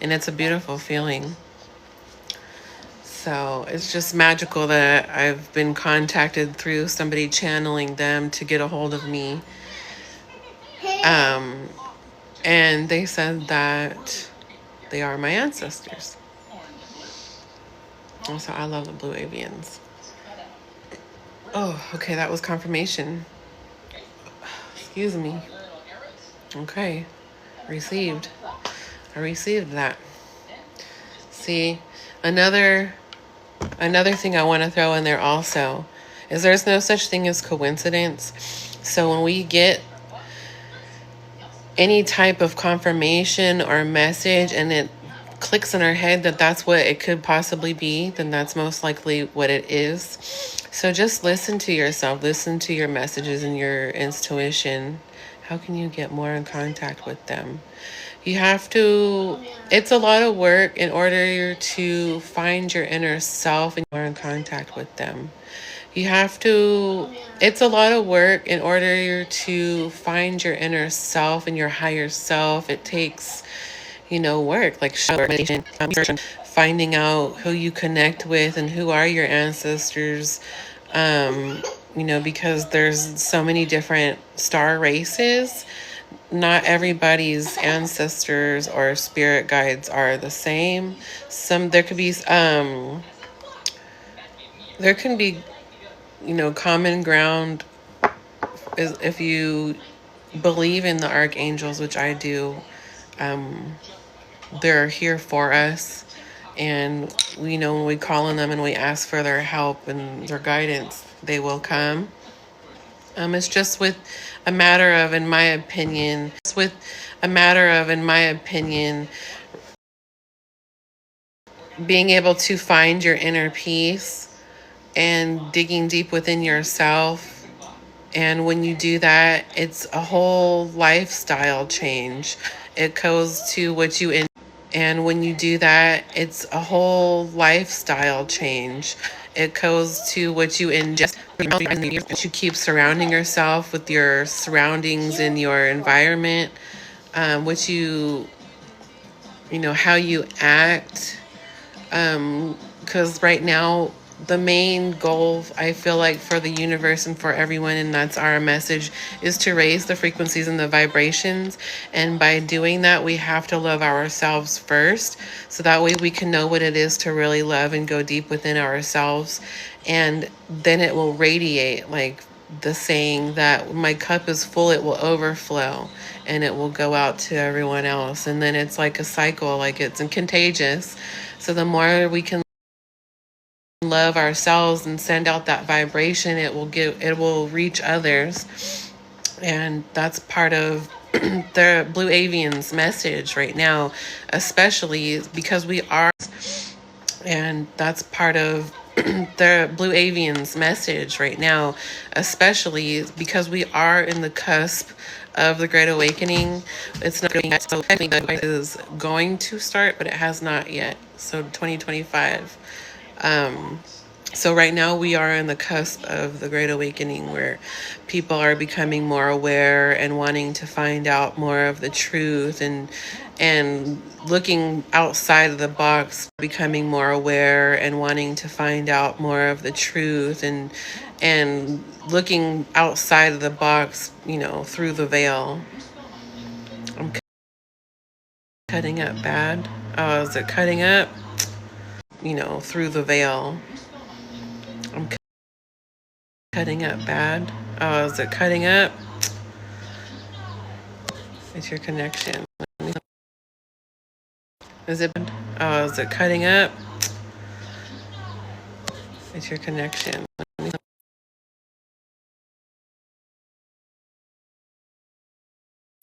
S1: and it's a beautiful feeling. So it's just magical that I've been contacted through somebody channeling them to get a hold of me. And they said that they are my ancestors. Also, I love the blue avians. Oh, okay, that was confirmation. Excuse me. Okay, received. I received that. See, another thing I want to throw in there also is there's no such thing as coincidence. So when we get any type of confirmation or message and it clicks in our head that that's what it could possibly be, then that's most likely what it is. So just listen to yourself, listen to your messages and your intuition. How can you get more in contact with them? You have to, it's a lot of work in order to find your inner self and more in contact with them. You have to, it's a lot of work in order to find your inner self and your higher self. It takes, work, like meditation, finding out who you connect with and who are your ancestors. Because there's so many different star races. Not everybody's ancestors or spirit guides are the same. There can be common ground is if you believe in the archangels, which I do. They're here for us, and we know when we call on them and we ask for their help and their guidance, they will come. It's just with a matter of, in my opinion, being able to find your inner peace and digging deep within yourself. And when you do that, it's a whole lifestyle change. It goes to what you and when you do that, it's a whole lifestyle change. It goes to what you ingest, what you keep surrounding yourself with, your surroundings and your environment, what how you act. Because right now, the main goal, I feel like, for the universe and for everyone, and that's our message, is to raise the frequencies and the vibrations. And by doing that, we have to love ourselves first. So that way we can know what it is to really love and go deep within ourselves. And then it will radiate, like the saying that my cup is full, it will overflow and it will go out to everyone else. And then it's like a cycle, like it's contagious. So the more we can love ourselves and send out that vibration, it will reach others. And that's part of the Blue Avians message right now, especially because we are, and that's part of the Blue Avians message right now, especially because we are in the cusp of the Great Awakening. It's not going so it is going to start, but it has not yet. So 2025. So right now we are in the cusp of the Great Awakening, where people are becoming more aware and wanting to find out more of the truth and looking outside of the box, becoming more aware and wanting to find out more of the truth and looking outside of the box, through the veil. I'm cutting up bad. Oh, is it cutting up? Through the veil. I'm cutting up bad. Oh, is it cutting up? It's your connection. Is it? Oh, is it cutting up? It's your connection.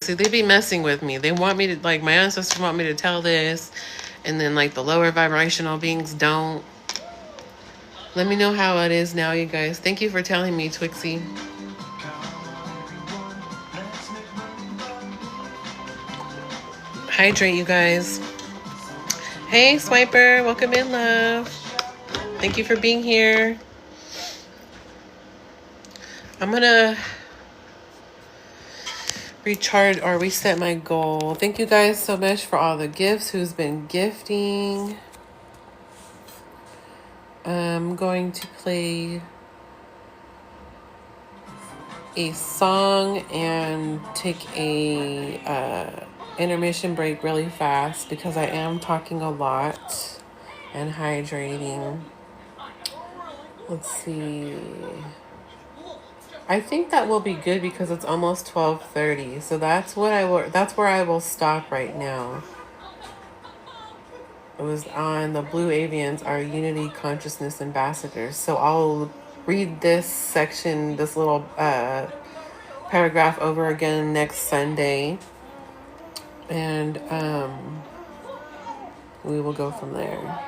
S1: See, they be messing with me. They want me to, like, my ancestors want me to tell this, and then, like, the lower vibrational beings don't. Let me know how it is now, you guys. Thank you for telling me, Twixie. Hydrate, you guys. Hey, Swiper. Welcome in, love. Thank you for being here. I'm gonna recharge or reset my goal. Thank you guys so much for all the gifts, who's been gifting. I'm going to play a song and take a intermission break really fast because I am talking a lot and hydrating. Let's see. I think that will be good because it's almost 12:30. So that's where I will stop right now. It was on the Blue Avians, our Unity Consciousness Ambassadors. So I'll read this section, this little paragraph over again next Sunday. And we will go from there.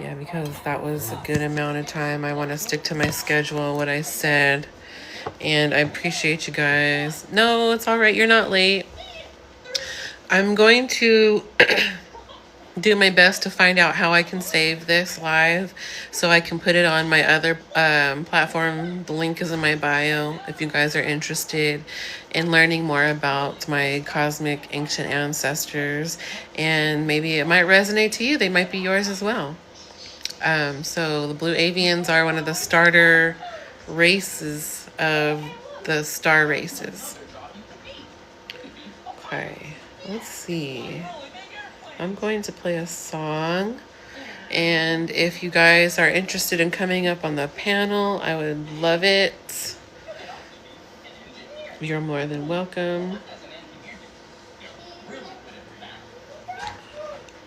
S1: Yeah, because that was a good amount of time. I want to stick to my schedule, what I said. And I appreciate you guys. No, it's all right. You're not late. I'm going to do my best to find out how I can save this live so I can put it on my other platform. The link is in my bio if you guys are interested in learning more about my cosmic ancient ancestors, and maybe it might resonate to you. They might be yours as well. So the Blue Avians are one of the starter races of the star races. Okay, let's see. I'm going to play a song, and if you guys are interested in coming up on the panel, I would love it. You're more than welcome.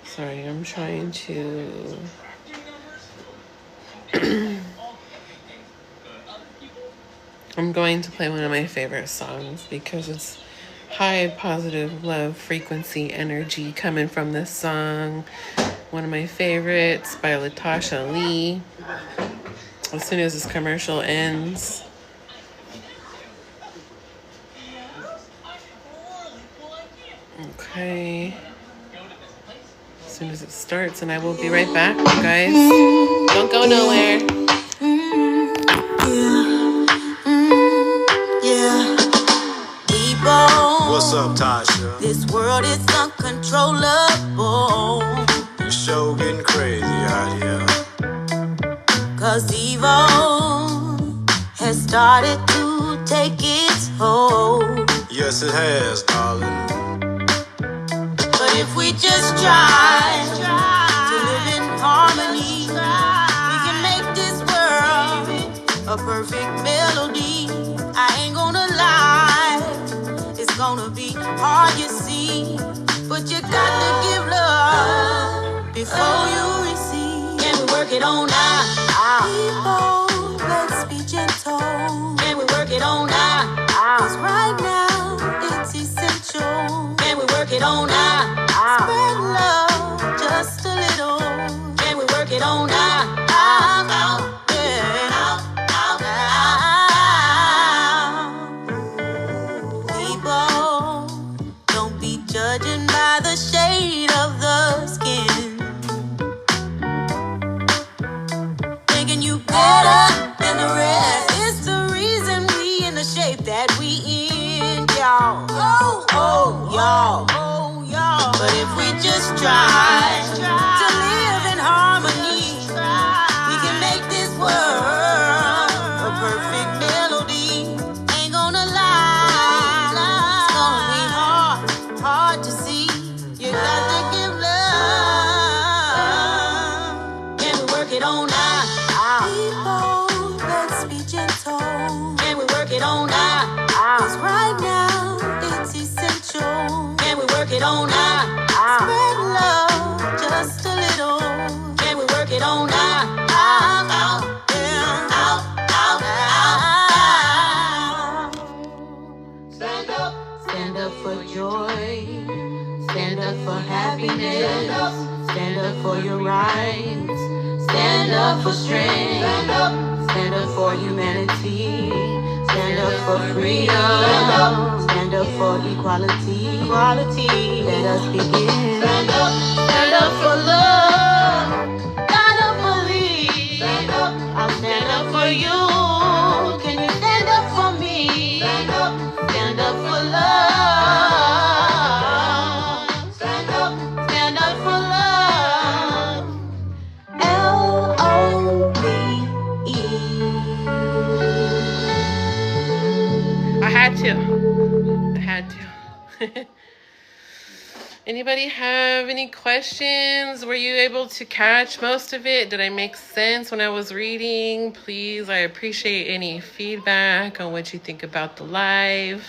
S1: Sorry, I'm trying to... I'm going to play one of my favorite songs because it's high positive love frequency energy coming from this song. One of my favorites by Latasha Lee. As soon as this commercial ends. Okay. As soon as it starts, and I will be right back, you guys. Don't go nowhere.
S2: What's up, Tasha?
S3: This world is uncontrollable.
S2: You sure getting crazy out here.
S3: 'Cause evil has started to take its hold.
S2: Yes, it has, darling.
S3: But if we just try to live in harmony, we can make this world a perfect melody. I ain't gonna lie, it's gonna be hard, you see, but you got to give love before you receive. Can we work it on now? People, let's be gentle. Can we work it on now? 'Cause right now it's essential. Can we work it on now? Spread love just a little. Can we work it on now? People, don't be judging by the shade of the skin, thinking you better than the rest. It's the reason we in the shape that we in, y'all. Oh, y'all. But if we just try to live in harmony, we can make this world a perfect melody. Ain't gonna lie, it's gonna be hard to see. You got to give love. Can we work it on now? People, let's be gentle. Can we work it on now? 'Cause right now it's essential. Can we work it on now? Spread love just a little. Can we work it on now? Stand up. Stand up for joy. Stand up for happiness. Stand up for your rights. Stand up for strength. Stand up for humanity. Stand up for freedom. Stand up for equality. Let us begin. Stand up for love. Gotta believe.
S1: had to. I had to. Anybody have any questions? Were you able to catch most of it? Did I make sense when I was reading? Please, I appreciate any feedback on what you think about the live.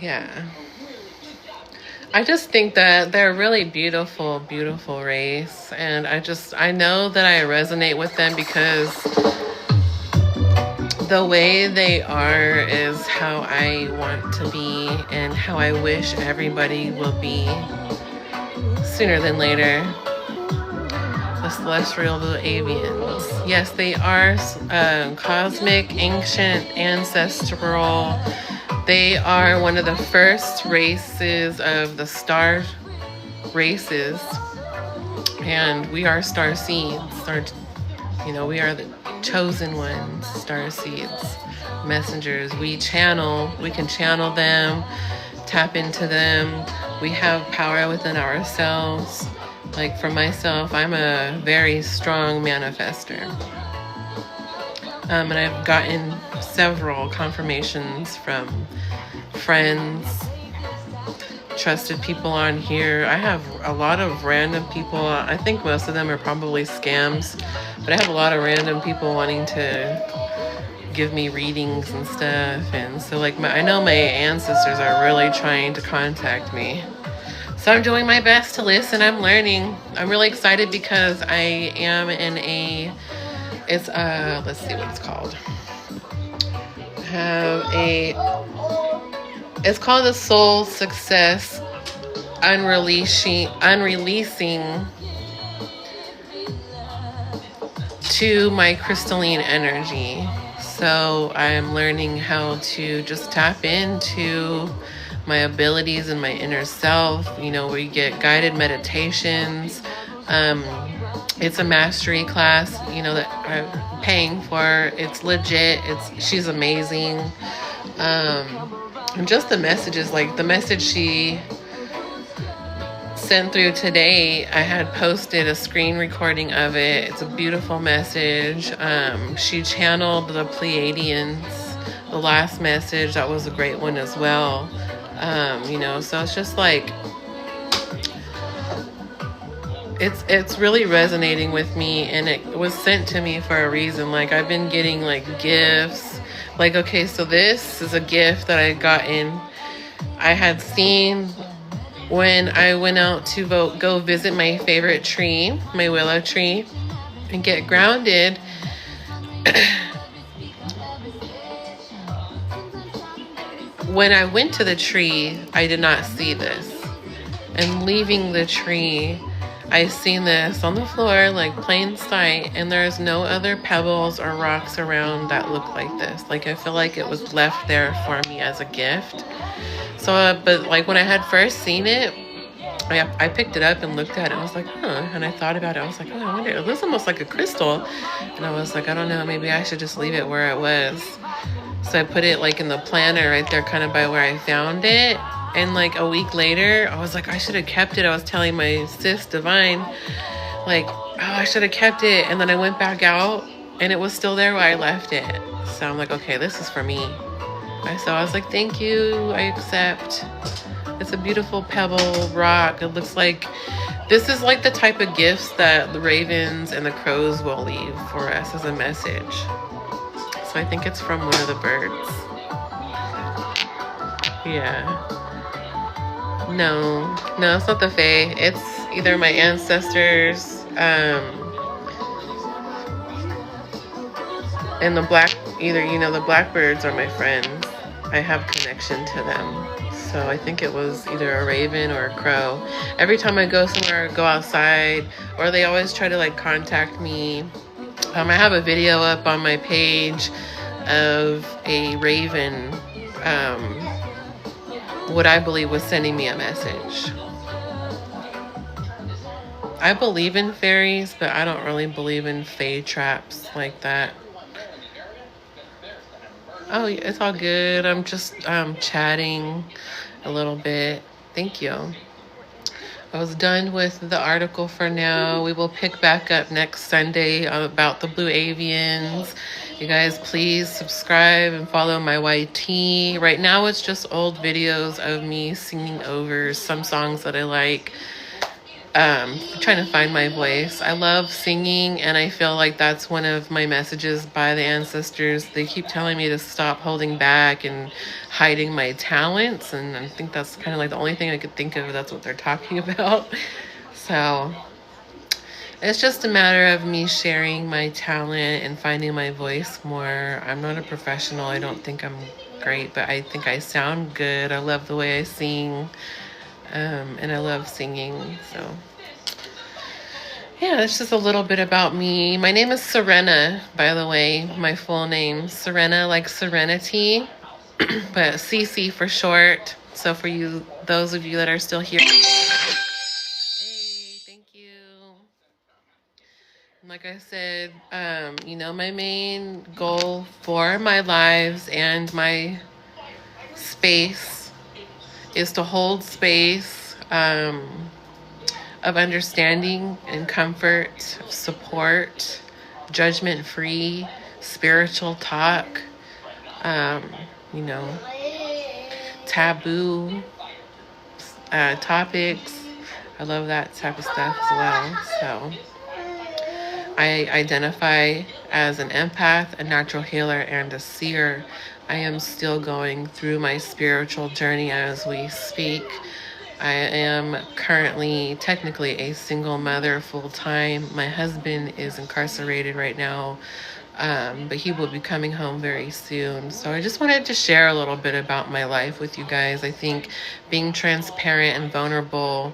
S1: Yeah. I just think that they're a really beautiful, beautiful race. And I know that I resonate with them because the way they are is how I want to be and how I wish everybody will be sooner than later. The celestial avians. Yes, they are cosmic, ancient, ancestral. They are one of the first races of the star races, and we are star seeds. We are the chosen ones, star seeds, messengers. We can channel them, tap into them. We have power within ourselves. Like for myself, I'm a very strong manifester. And I've gotten several confirmations from friends, trusted people on here. I have a lot of random people. I think most of them are probably scams, but I have a lot of random people wanting to give me readings and stuff. And so I know my ancestors are really trying to contact me. So I'm doing my best to listen. I'm learning. I'm really excited because I am in let's see what it's called. It's called the Soul Success Unreleasing to my crystalline energy. So I'm learning how to just tap into my abilities and my inner self. We get guided meditations. It's a mastery class, that I'm paying for. It's legit. She's amazing. And just the messages, like the message she sent through today, I had posted a screen recording of it. It's a beautiful message. She channeled the Pleiadians, the last message. That was a great one as well. So it's just like, it's really resonating with me, and it was sent to me for a reason. Like I've been getting gifts. Okay, so this is a gift that I gotten. I had seen when I went out to go visit my favorite tree, my willow tree, and get grounded. When I went to the tree, I did not see this. And leaving the tree, I seen this on the floor, plain sight, and there's no other pebbles or rocks around that look like this. I feel like it was left there for me as a gift. So, but when I had first seen it, I picked it up and looked at it. I was like, huh. And I thought about it. I was like, oh, I wonder. It looks almost like a crystal. And I was like, I don't know. Maybe I should just leave it where it was. So I put it in the planner right there, kind of by where I found it. And a week later, I was like, I should have kept it. I was telling my sis, Divine, oh, I should have kept it. And then I went back out and it was still there where I left it. So I'm like, okay, this is for me. So I was like, thank you. I accept. It's a beautiful pebble rock. It looks like this is the type of gifts that the ravens and the crows will leave for us as a message. So I think it's from one of the birds. Yeah. No, it's not the Fae. It's either my ancestors, and the blackbirds are my friends. I have connection to them. So I think it was either a raven or a crow. Every time I go somewhere, go outside, or they always try to contact me. I have a video up on my page of a raven, what I believe was sending me a message. I believe in fairies, but I don't really believe in fae traps like that. Oh, it's all good. I'm just chatting a little bit. Thank you. I was done with the article for now. We will pick back up next Sunday about the blue avians. You guys, please subscribe and follow my YT. Right now, it's just old videos of me singing over some songs that I like. Trying to find my voice. I love singing, and I feel like that's one of my messages by the ancestors. They keep telling me to stop holding back and hiding my talents, and I think that's kind of like the only thing I could think of. That's what they're talking about. So it's just a matter of me sharing my talent and finding my voice more. I'm not a professional. I don't think I'm great, but I think I sound good. I love the way I sing. And I love singing. So yeah, it's just a little bit about me. My name is Serena, by the way, my full name. Serena, like serenity, but CC for short. So for you, those of you that are still here, hey, thank you. Like I said, my main goal for my lives and my space is to hold space of understanding and comfort, support, judgment-free, spiritual talk, taboo topics. I love that type of stuff as well. So I identify as an empath, a natural healer, and a seer. I am still going through my spiritual journey as we speak. I am currently technically a single mother full-time. My husband is incarcerated right now, but he will be coming home very soon. So I just wanted to share a little bit about my life with you guys. I think being transparent and vulnerable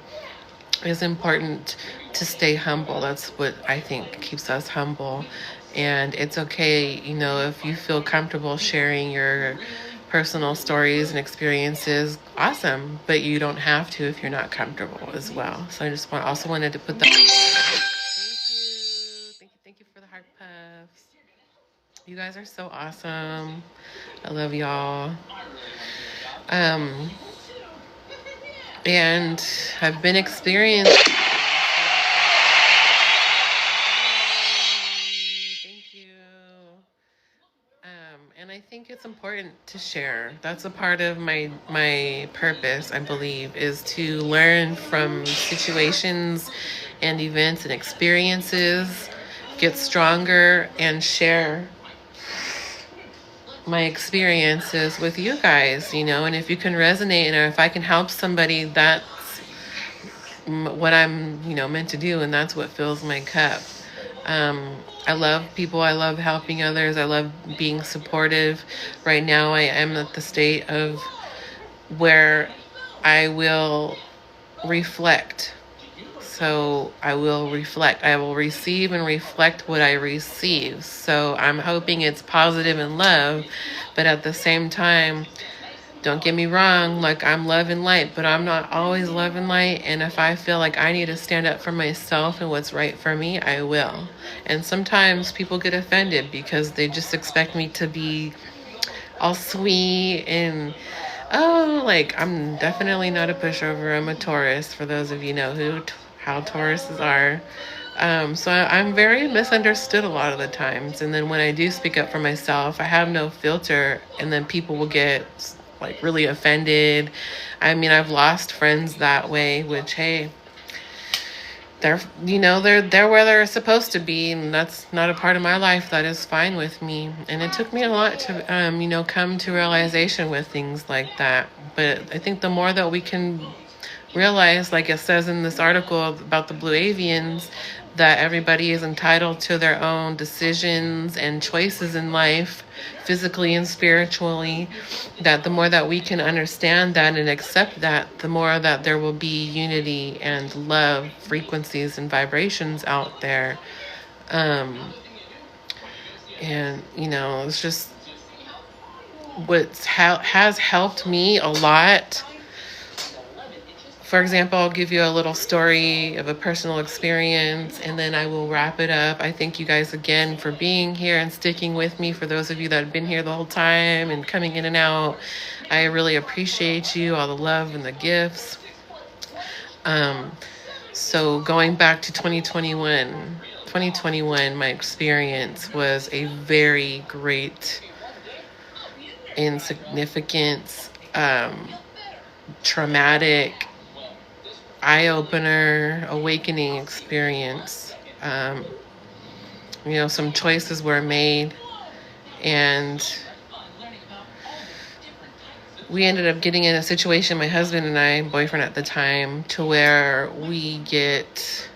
S1: is important to stay humble. That's what I think keeps us humble. And it's okay, if you feel comfortable sharing your personal stories and experiences, awesome. But you don't have to if you're not comfortable as well. So I just also wanted to put that. Thank you for the heart puffs. You guys are so awesome. I love y'all. And I've been experiencing. Thank you. And I think it's important to share. That's a part of my purpose, I believe, is to learn from situations and events and experiences, get stronger, and share my experiences with you guys, and if you can resonate, and if I can help somebody, that's what I'm, meant to do, and that's what fills my cup. I love people. I love helping others. I love being supportive. Right now, I am at the state of where I will reflect. So I will reflect. I will receive and reflect what I receive. So I'm hoping it's positive and love, but at the same time, don't get me wrong, like I'm love and light, but I'm not always love and light. And if I feel like I need to stand up for myself and what's right for me, I will. And sometimes people get offended because they just expect me to be all sweet and, like I'm definitely not a pushover. I'm a Taurus, for those of you know how Tauruses are. So I'm very misunderstood a lot of the times. And then when I do speak up for myself, I have no filter, and then people will get like really offended. I mean, I've lost friends that way, which, hey, they're where they're supposed to be, and that's not a part of my life. That is fine with me. And it took me a lot to come to realization with things like that. But I think the more that we can realize, like it says in this article about the blue avians, that everybody is entitled to their own decisions and choices in life, physically and spiritually, that the more that we can understand that and accept that, the more that there will be unity and love, frequencies and vibrations out there. And it's just has helped me a lot. For example, I'll give you a little story of a personal experience, and then I will wrap it up. I thank you guys again for being here and sticking with me. For those of you that have been here the whole time and coming in and out, I really appreciate you, all the love and the gifts. So going back to 2021, my experience was a very great, insignificant, traumatic, eye-opener, awakening experience. Some choices were made, and we ended up getting in a situation, my husband and I, boyfriend at the time, to where we get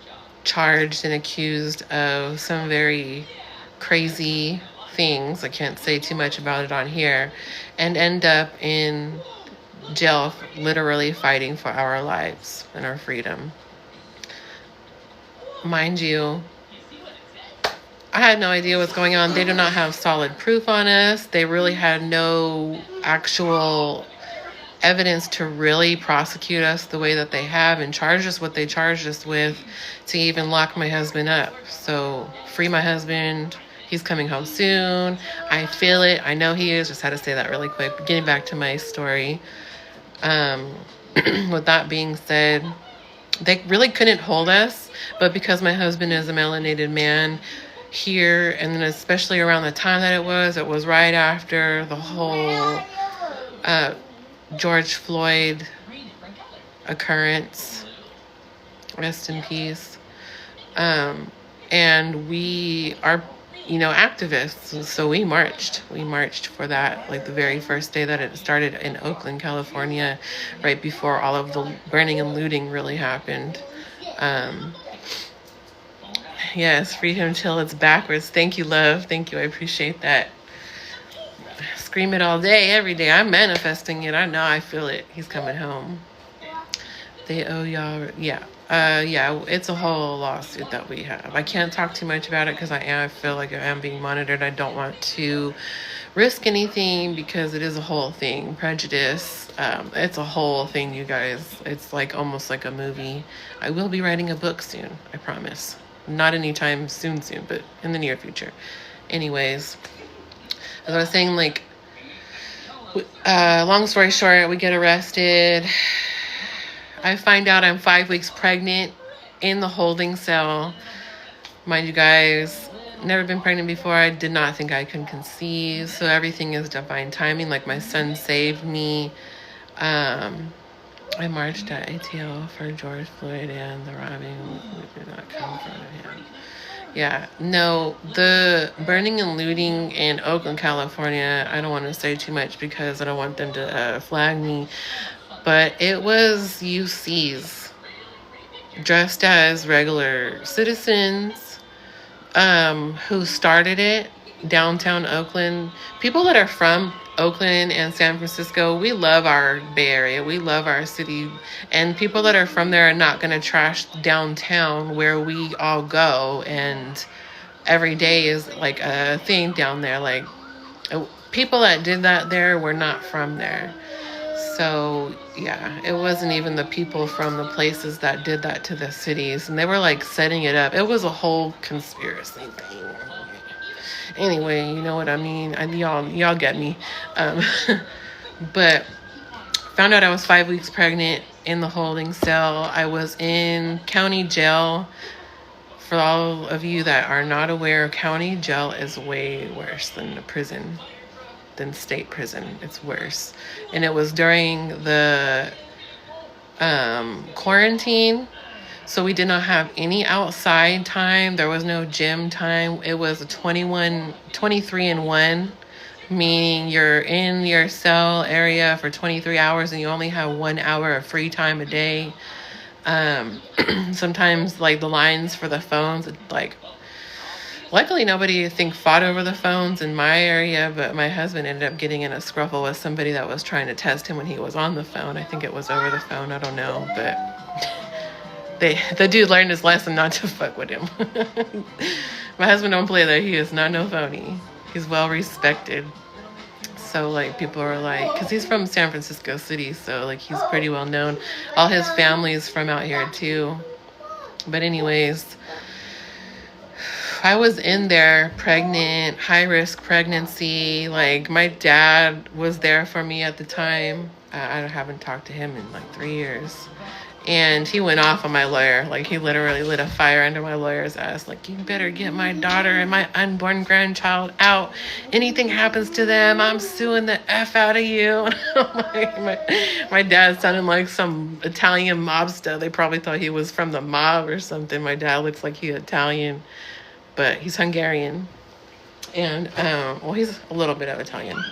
S1: charged and accused of some very crazy things. I can't say too much about it on here, and end up in jail, literally fighting for our lives and our freedom. Mind you, I had no idea what's going on. They do not have solid proof on us. They really had no actual evidence to really prosecute us the way that they have and charge us what they charged us with, to even lock my husband up. So free my husband. He's coming home soon. I feel it. I know he is. Just had to say that really quick. Getting back to my story. With that being said, they really couldn't hold us. But because my husband is a melanated man, here, and then especially around the time that it was right after the whole George Floyd occurrence, rest in peace. And we are, activists, so we marched for that, like the very first day that it started in Oakland, California, right before all of the burning and looting really happened. Yes, free him till it's backwards. Thank you, love. Thank you. I appreciate that. Scream it all day, every day. I'm manifesting it. I know. I feel it. He's coming home. They owe y'all. Yeah. It's a whole lawsuit that we have. I can't talk too much about it because I feel like I am being monitored. I don't want to risk anything because it is a whole thing. Prejudice. It's a whole thing, you guys. It's like almost like a movie. I will be writing a book soon. I promise. Not anytime soon, but in the near future. Anyways, as I was saying, long story short, we get arrested. I find out I'm 5 weeks pregnant in the holding cell. Mind you guys, never been pregnant before. I did not think I could conceive. So everything is divine timing. Like my son saved me. I marched at ATL for George Floyd and the robbing. We did not come in front of him. Yeah, no, the burning and looting in Oakland, California, I don't want to say too much because I don't want them to flag me, but it was UCs dressed as regular citizens who started it downtown Oakland. People that are from Oakland and San Francisco, we love our Bay Area. We love our city. And people that are from there are not going to trash downtown where we all go. And every day is like a thing down there. Like people that did that there were not from there. So yeah, it wasn't even the people from the places that did that to the cities. And they were like setting it up. It was a whole conspiracy thing. Anyway, you know what I mean. Y'all get me. But found out I was 5 weeks pregnant in the holding cell. I was in county jail. For all of you that are not aware, county jail is way worse than the prison, than state prison. It's worse. And it was during the quarantine. So we did not have any outside time. There was no gym time. It was a 23 and 1, meaning you're in your cell area for 23 hours and you only have 1 hour of free time a day. Sometimes like the lines for the phones, luckily nobody fought over the phones in my area, but my husband ended up getting in a scruffle with somebody that was trying to test him when he was on the phone. I think it was over the phone. I don't know, but the dude learned his lesson not to fuck with him. My husband don't play that. He is not no phony. He's well respected. So like people are like, because he's from San Francisco City, so like he's pretty well known. All his family is from out here too. But anyways, I was in there pregnant, high risk pregnancy. Like my dad was there for me at the time. I haven't talked to him in like 3 years. And he went off on my lawyer. Like, he literally lit a fire under my lawyer's ass. Like, you better get my daughter and my unborn grandchild out. Anything happens to them, I'm suing the F out of you. Like, my dad sounded like some Italian mobster. They probably thought he was from the mob or something. My dad looks like he's Italian, but he's Hungarian. And, well, he's a little bit of Italian.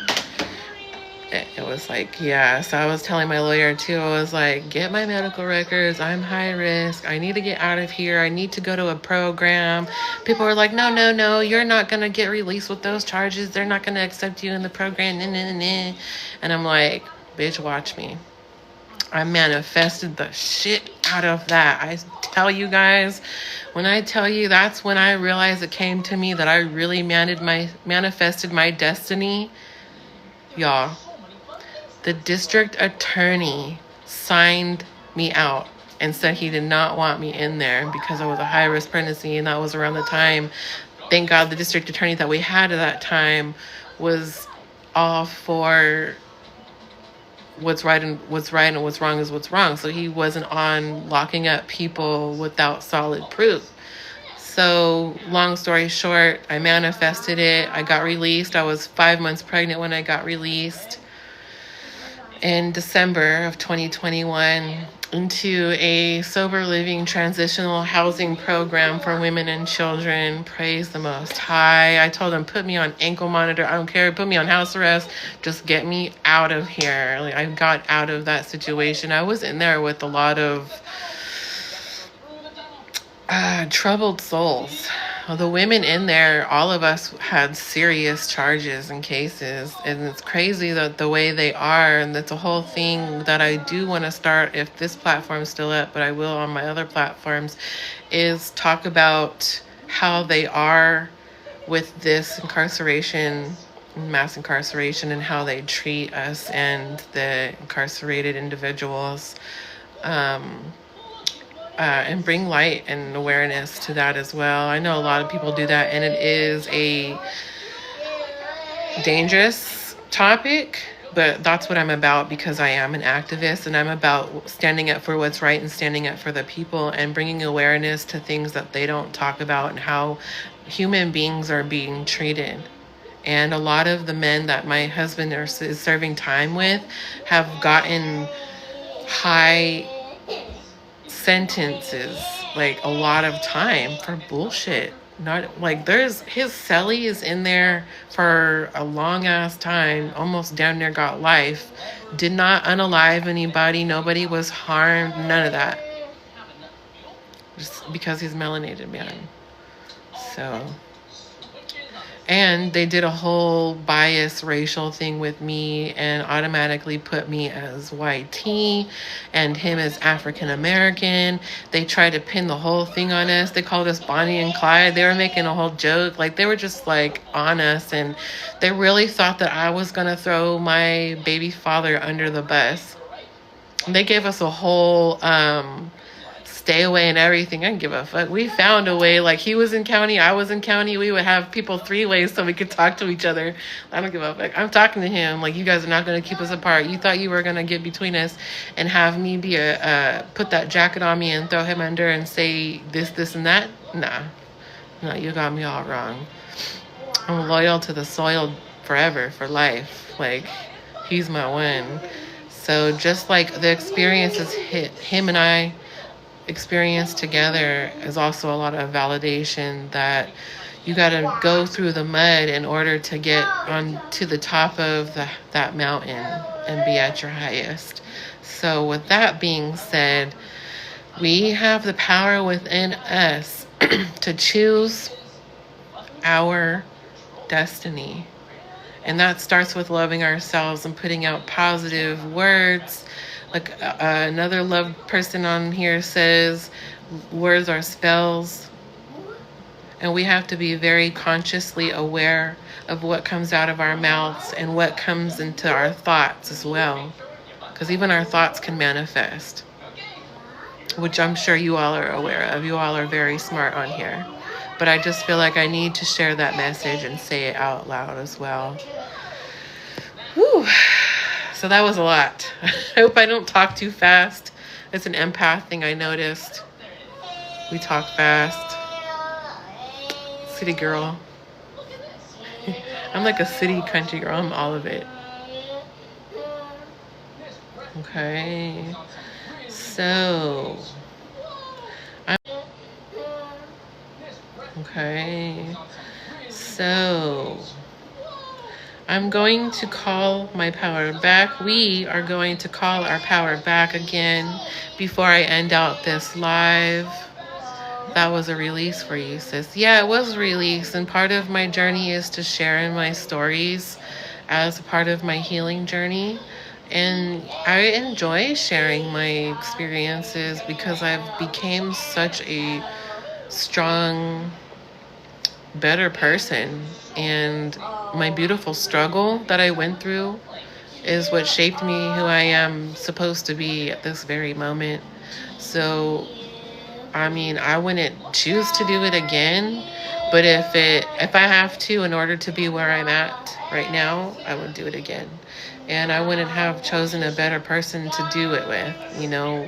S1: It was like, yeah. So I was telling my lawyer too, I was like, get my medical records. I'm high risk. I need to get out of here. I need to go to a program. People were like, no, you're not going to get released with those charges. They're not going to accept you in the program. And I'm like, bitch, watch me. I manifested the shit out of that. I tell you guys, when I tell you, that's when I realized it came to me that I really manifested my destiny. Y'all, the district attorney signed me out and said he did not want me in there because I was a high-risk pregnancy, and that was around the time. Thank God the district attorney that we had at that time was all for what's right and what's wrong is what's wrong. So he wasn't on locking up people without solid proof. So long story short, I manifested it. I got released. I was 5 months pregnant when I got released in December of 2021 into a sober living transitional housing program for women and children. Praise the Most High. I told them, put me on ankle monitor. I don't care. Put me on house arrest. Just get me out of here. Like, I got out of that situation. I was in there with a lot of troubled souls. The women in there, all of us had serious charges and cases, and it's crazy that the way they are, and that's a whole thing that I do want to start, if this platform's still up, but I will on my other platforms, is talk about how they are with this incarceration, mass incarceration, and how they treat us and the incarcerated individuals. And bring light and awareness to that as well. I know a lot of people do that, and it is a dangerous topic, but that's what I'm about, because I am an activist, and I'm about standing up for what's right and standing up for the people and bringing awareness to things that they don't talk about and how human beings are being treated. And a lot of the men that my husband is serving time with have gotten high sentences, like a lot of time for bullshit. Not like his cellie is in there for a long ass time, almost damn near got life, did not unalive anybody, nobody was harmed, none of that, just because he's melanated, man. So, and they did a whole bias racial thing with me and automatically put me as YT and him as African American. They tried to pin the whole thing on us. They called us Bonnie and Clyde. They were making a whole joke. Like, they were just like on us, and they really thought that I was going to throw my baby father under the bus. They gave us a whole stay away and everything. I didn't give a fuck. We found a way. Like, he was in county, I was in county. We would have people 3 ways so we could talk to each other. I don't give a fuck. I'm talking to him. Like, you guys are not going to keep us apart. You thought you were going to get between us and have me be put that jacket on me and throw him under and say this and that? Nah. No, you got me all wrong. I'm loyal to the soil forever, for life. Like, he's my one. So just like the experiences him and I experience together is also a lot of validation that you got to go through the mud in order to get on to the top of that mountain and be at your highest. So with that being said, we have the power within us to choose our destiny. And that starts with loving ourselves and putting out positive words. Like another loved person on here says, words are spells. And we have to be very consciously aware of what comes out of our mouths and what comes into our thoughts as well. Because even our thoughts can manifest, which I'm sure you all are aware of. You all are very smart on here. But I just feel like I need to share that message and say it out loud as well. Whew. So that was a lot. I hope I don't talk too fast. It's an empath thing I noticed. We talk fast. City girl. I'm like a city country girl. I'm all of it. Okay. So. Okay. So. I'm going to call my power back. We are going to call our power back again before I end out this live. That was a release for you, sis. Yeah, it was a release. And part of my journey is to share in my stories as a part of my healing journey. And I enjoy sharing my experiences because I've became such a strong, better person. And my beautiful struggle that I went through is what shaped me who I am supposed to be at this very moment. So, I mean, I wouldn't choose to do it again, but if I have to in order to be where I'm at right now, I would do it again. And I wouldn't have chosen a better person to do it with. You know,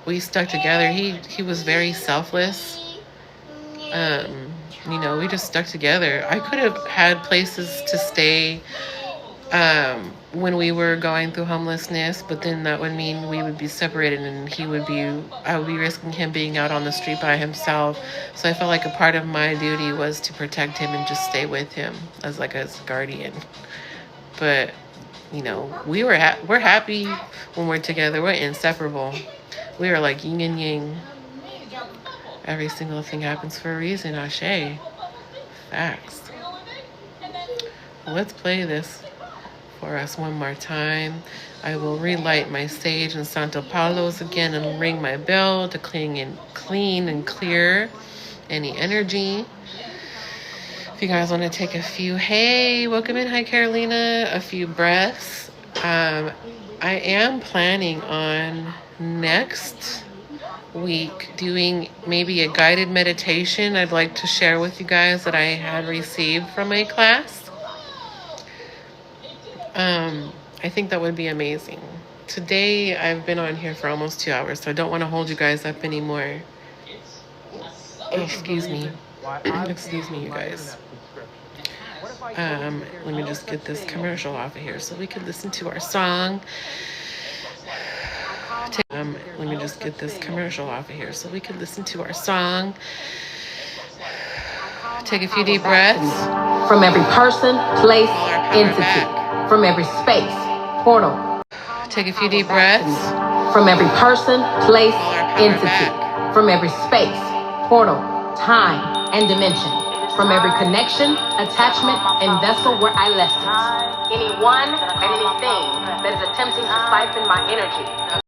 S1: we stuck together. He was very selfless. You know, we just stuck together. I could have had places to stay when we were going through homelessness, but then that would mean we would be separated and I would be risking him being out on the street by himself. So I felt like a part of my duty was to protect him and just stay with him as like a guardian. But, you know, we're happy when we're together. We're inseparable. We are like yin and yang. Every single thing happens for a reason, Ashe. Facts. Let's play this for us one more time. I will relight my sage in Santo Paulo's again and ring my bell to clean and clear any energy. If you guys want to take a few, hey, welcome in, hi Carolina, a few breaths. I am planning on next week doing maybe a guided meditation I'd like to share with you guys that I had received from a class. I think that would be amazing. Today I've been on here for almost 2 hours, so I don't want to hold you guys up anymore. Excuse me. Excuse me, you guys. Let me just get this commercial off of here so we can listen to our song. Let me just get this commercial off of here so we can listen to our song. Take a few deep breaths.
S4: From every person, place, entity. From every space, portal.
S1: Take a few deep breaths.
S4: From every person, place, entity. From every space, portal, time, and dimension. From every connection, attachment, and vessel where I left it. Anyone and anything that is attempting to siphon my energy